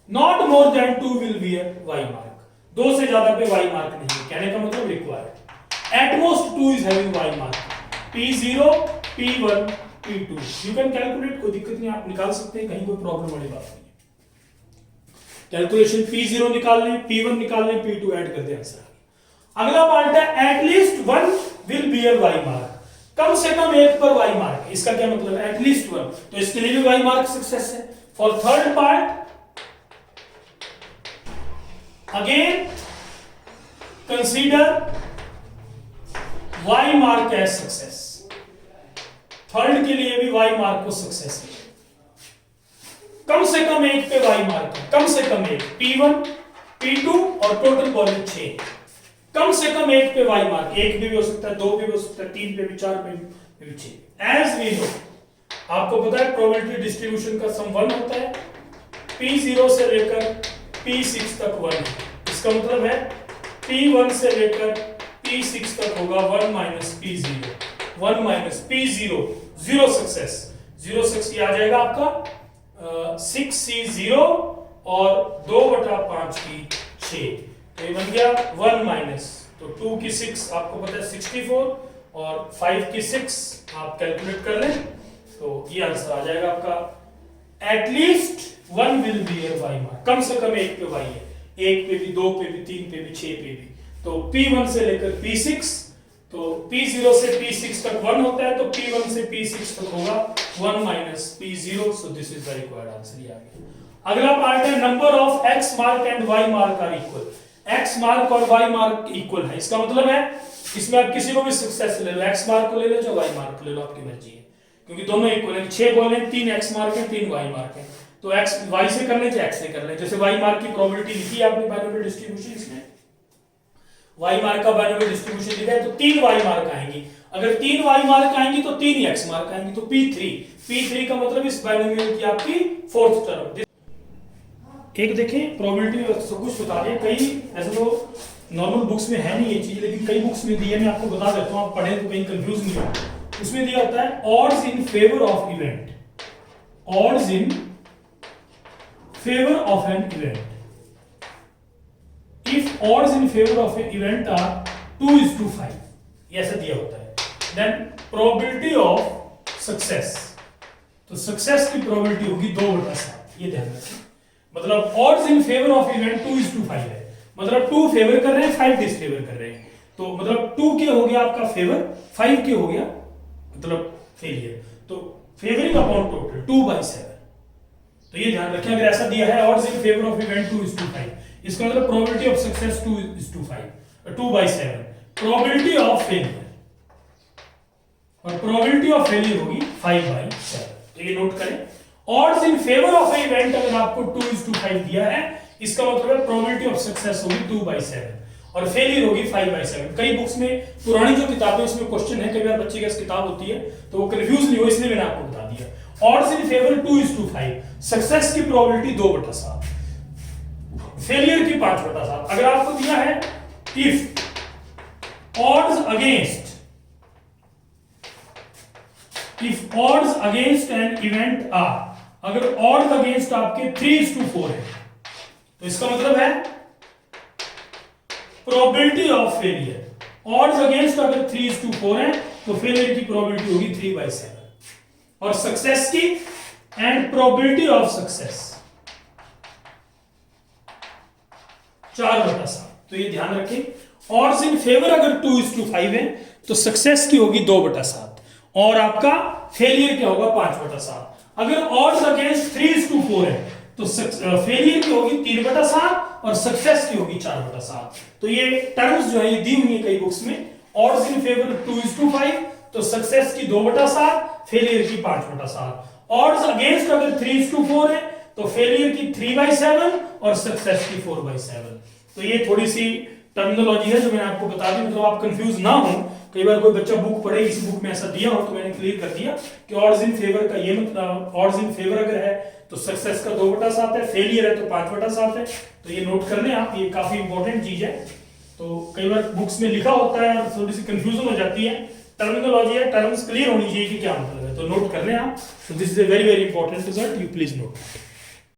Not more than 2 will bear Y mark, 2 से ज्यादा पे वाई मार्क नहीं है, कहने का मतलब required. At most 2 is having Y mark, P0 P1 P2, you can calculate, कोई दिक्कत नहीं, आप निकाल सकते हैं, कहीं कोई प्रॉब्लम वाली बात नहीं है। कैलकुलेशन P0 निकाल लें, P1 निकाल लें, P2 ऐड कर दें, आंसर। अगला पार्ट है at least 1 will bear Y mark, कम से कम एक पर वाई मार्क है, इसका क्या मतलब है, एटलीस्ट 1, तो इसके लिए भी वाई मार्क सक्सेस है। For third part again consider Y mark as success, third के लिए भी वाई मार्क को सक्सेस है, कम से कम एक पे वाई मार्क है, कम से कम एक, P1 P2 और टोटल बॉलें 6, कम से कम एक पे वाई मार्क, एक भी हो सकता है, 2 भी हो सकता है, 3 पे भी, 4 पे भी 6। एज वी नो, आपको पता है प्रोबेबिलिटी डिस्ट्रीब्यूशन का सम 1 होता है, P0 से लेकर P6 तक 1 है, इसका मतलब है P1 से लेकर P6 तक होगा 1 minus P0, 1 minus P0, 0 success, 0 success ये आ जाएगा आपका 6C0 और 2/5 की 6, तो ये बन गया 1 माइनस, तो 2 की 6 आपको पता है 64 और 5 की 6 आप कैलकुलेट कर लें, तो ये आंसर आ जाएगा आपका at least 1 will bear Y mark, कम से कम एक पे वाई है, एक पे भी, 2 पे भी, 3 पे भी, 6 पे भी। तो P1 से लेकर P6, तो P0 से P6 तक 1 होता है, तो P1 से P6 तक होगा 1 minus P0, so this is the required answer, ये आ गया। अगला पार्ट है number of X mark and Y mark are equal, X mark और वाई मार्क इक्वल है, इसका मतलब है इसमें आप किसी को भी सक्सेस ले लो, एक्स मार्क को ले लो चाहे वाई मार्क को ले लो, आपकी मर्जी है, क्योंकि दोनों इक्वल है। 6 बॉल हैं, 3 एक्स मार्क है, 3 वाई मार्क है, तो एक्स वाई से कर ले चाहे एक्स से कर ले। जैसे वाई मार्क की प्रोबेबिलिटी लिखी है आपने बाइनोमियल डिस्ट्रीब्यूशन, इसमें वाई मार्क का बाइनोमियल डिस्ट्रीब्यूशन लिखा है, तो 3 वाई मार्क आएंगी, अगर 3 वाई मार्क आएंगी तो 3 एक्स मार्क आएंगी, तो P3 का मतलब इस बाइनोमियल की आपकी 4th टर्म। एक देखें प्रोबेबिलिटी में सब कुछ बता रहे हैं, कई ऐसे तो नॉर्मल बुक्स में है नहीं ये चीज, लेकिन कई बुक्स में दी है, मैं आपको बता देता हूं, आप पढ़ें तो कहीं कंफ्यूज नहीं हो। उसमें दिया होता है odds in favour of event, odds in favour of an event, if odds in favour of an event are 2:5, ये ऐसा दिया होता है, देन प्रोबेबिलिटी ऑफ सक्सेस, तो सक्सेस की प्रोबेबिलिटी होगी 2/7, ये ध्यान रखें। मतलब odds in favour of event 2:5 है, मतलब 2 फेवर कर रहे हैं, 5 डिसफेवर कर रहे हैं, तो मतलब 2 के हो गया आपका फेवर, 5 के हो गया मतलब फेलियर, तो फेवरिंग अपॉन टोटल 2/7। तो ये ध्यान रखें, अगर ऐसा दिया है odds in favour of event 2:5, इसका मतलब probability of success 2/7, probability of failure, और प्रोबेबिलिटी ऑफ फेलियर होगी 5/7। तो ये नोट करें, odds in favour of A event अगर आपको 2:5 दिया है, इसका मतलब है प्रोबेबिलिटी ऑफ सक्सेस होगी 2/7 और फेलियर होगी 5/7। कई बुक्स में, पुरानी जो किताबें उसमें क्वेश्चन है, कई बार बच्चे के पास किताब होती है तो वो कंफ्यूज नहीं हो, इसलिए मैंने आपको बता दिया। ऑड्स इन फेवर 2:5, सक्सेस की प्रोबेबिलिटी 2/7, फेलियर की 5/7। अगर आपको दिया है if odds against an event are, अगर ऑड्स अगेंस्ट आपके 3:4 है, तो इसका मतलब है probability of failure, odds against अगर 3:4 है तो फेलियर की प्रोबेबिलिटी होगी 3/7, और सक्सेस की एंड प्रोबेबिलिटी ऑफ सक्सेस 4/7। तो ये ध्यान रखें, ऑड्स इन फेवर अगर 2:5 है तो सक्सेस की होगी 2/7 और आपका फेलियर क्या होगा 5/7। अगर ऑड्स अगेंस्ट 3:4 है तो फेलियर की होगी 3/7 और सक्सेस की होगी 4/7। तो ये टर्म्स जो है ये दी हुई है कई बुक्स में, ऑड्स इन फेवर 2:5 तो सक्सेस की 2/7, फेलियर की 5/7। ऑड्स अगेंस्ट अगर 3:4 है तो फेलियर की 3/7 और सक्सेस की 4/7। तो ये थोड़ी सी टर्मिनोलॉजी है जो मैंने आपको बता दी, मतलब आप कंफ्यूज ना हो। कई बार कोई बच्चा बुक पढ़े, किसी बुक में ऐसा दिया हो तो मैंने क्लियर कर दिया कि ऑड्स इन फेवर का ये मतलब, ऑड्स इन फेवर अगर है तो सक्सेस का 2/7 है, फेलियर है तो 5/7 है। तो ये नोट कर लें आप, ये काफी इंपॉर्टेंट चीज है। तो कई बार बुक्स में लिखा होता है और थोड़ी सी कंफ्यूजन हो जाती है, टर्मिनोलॉजी है, टर्म्स क्लियर होनी चाहिए कि क्या मतलब है, तो नोट कर लें आप। तो this is a very very important result, you please note.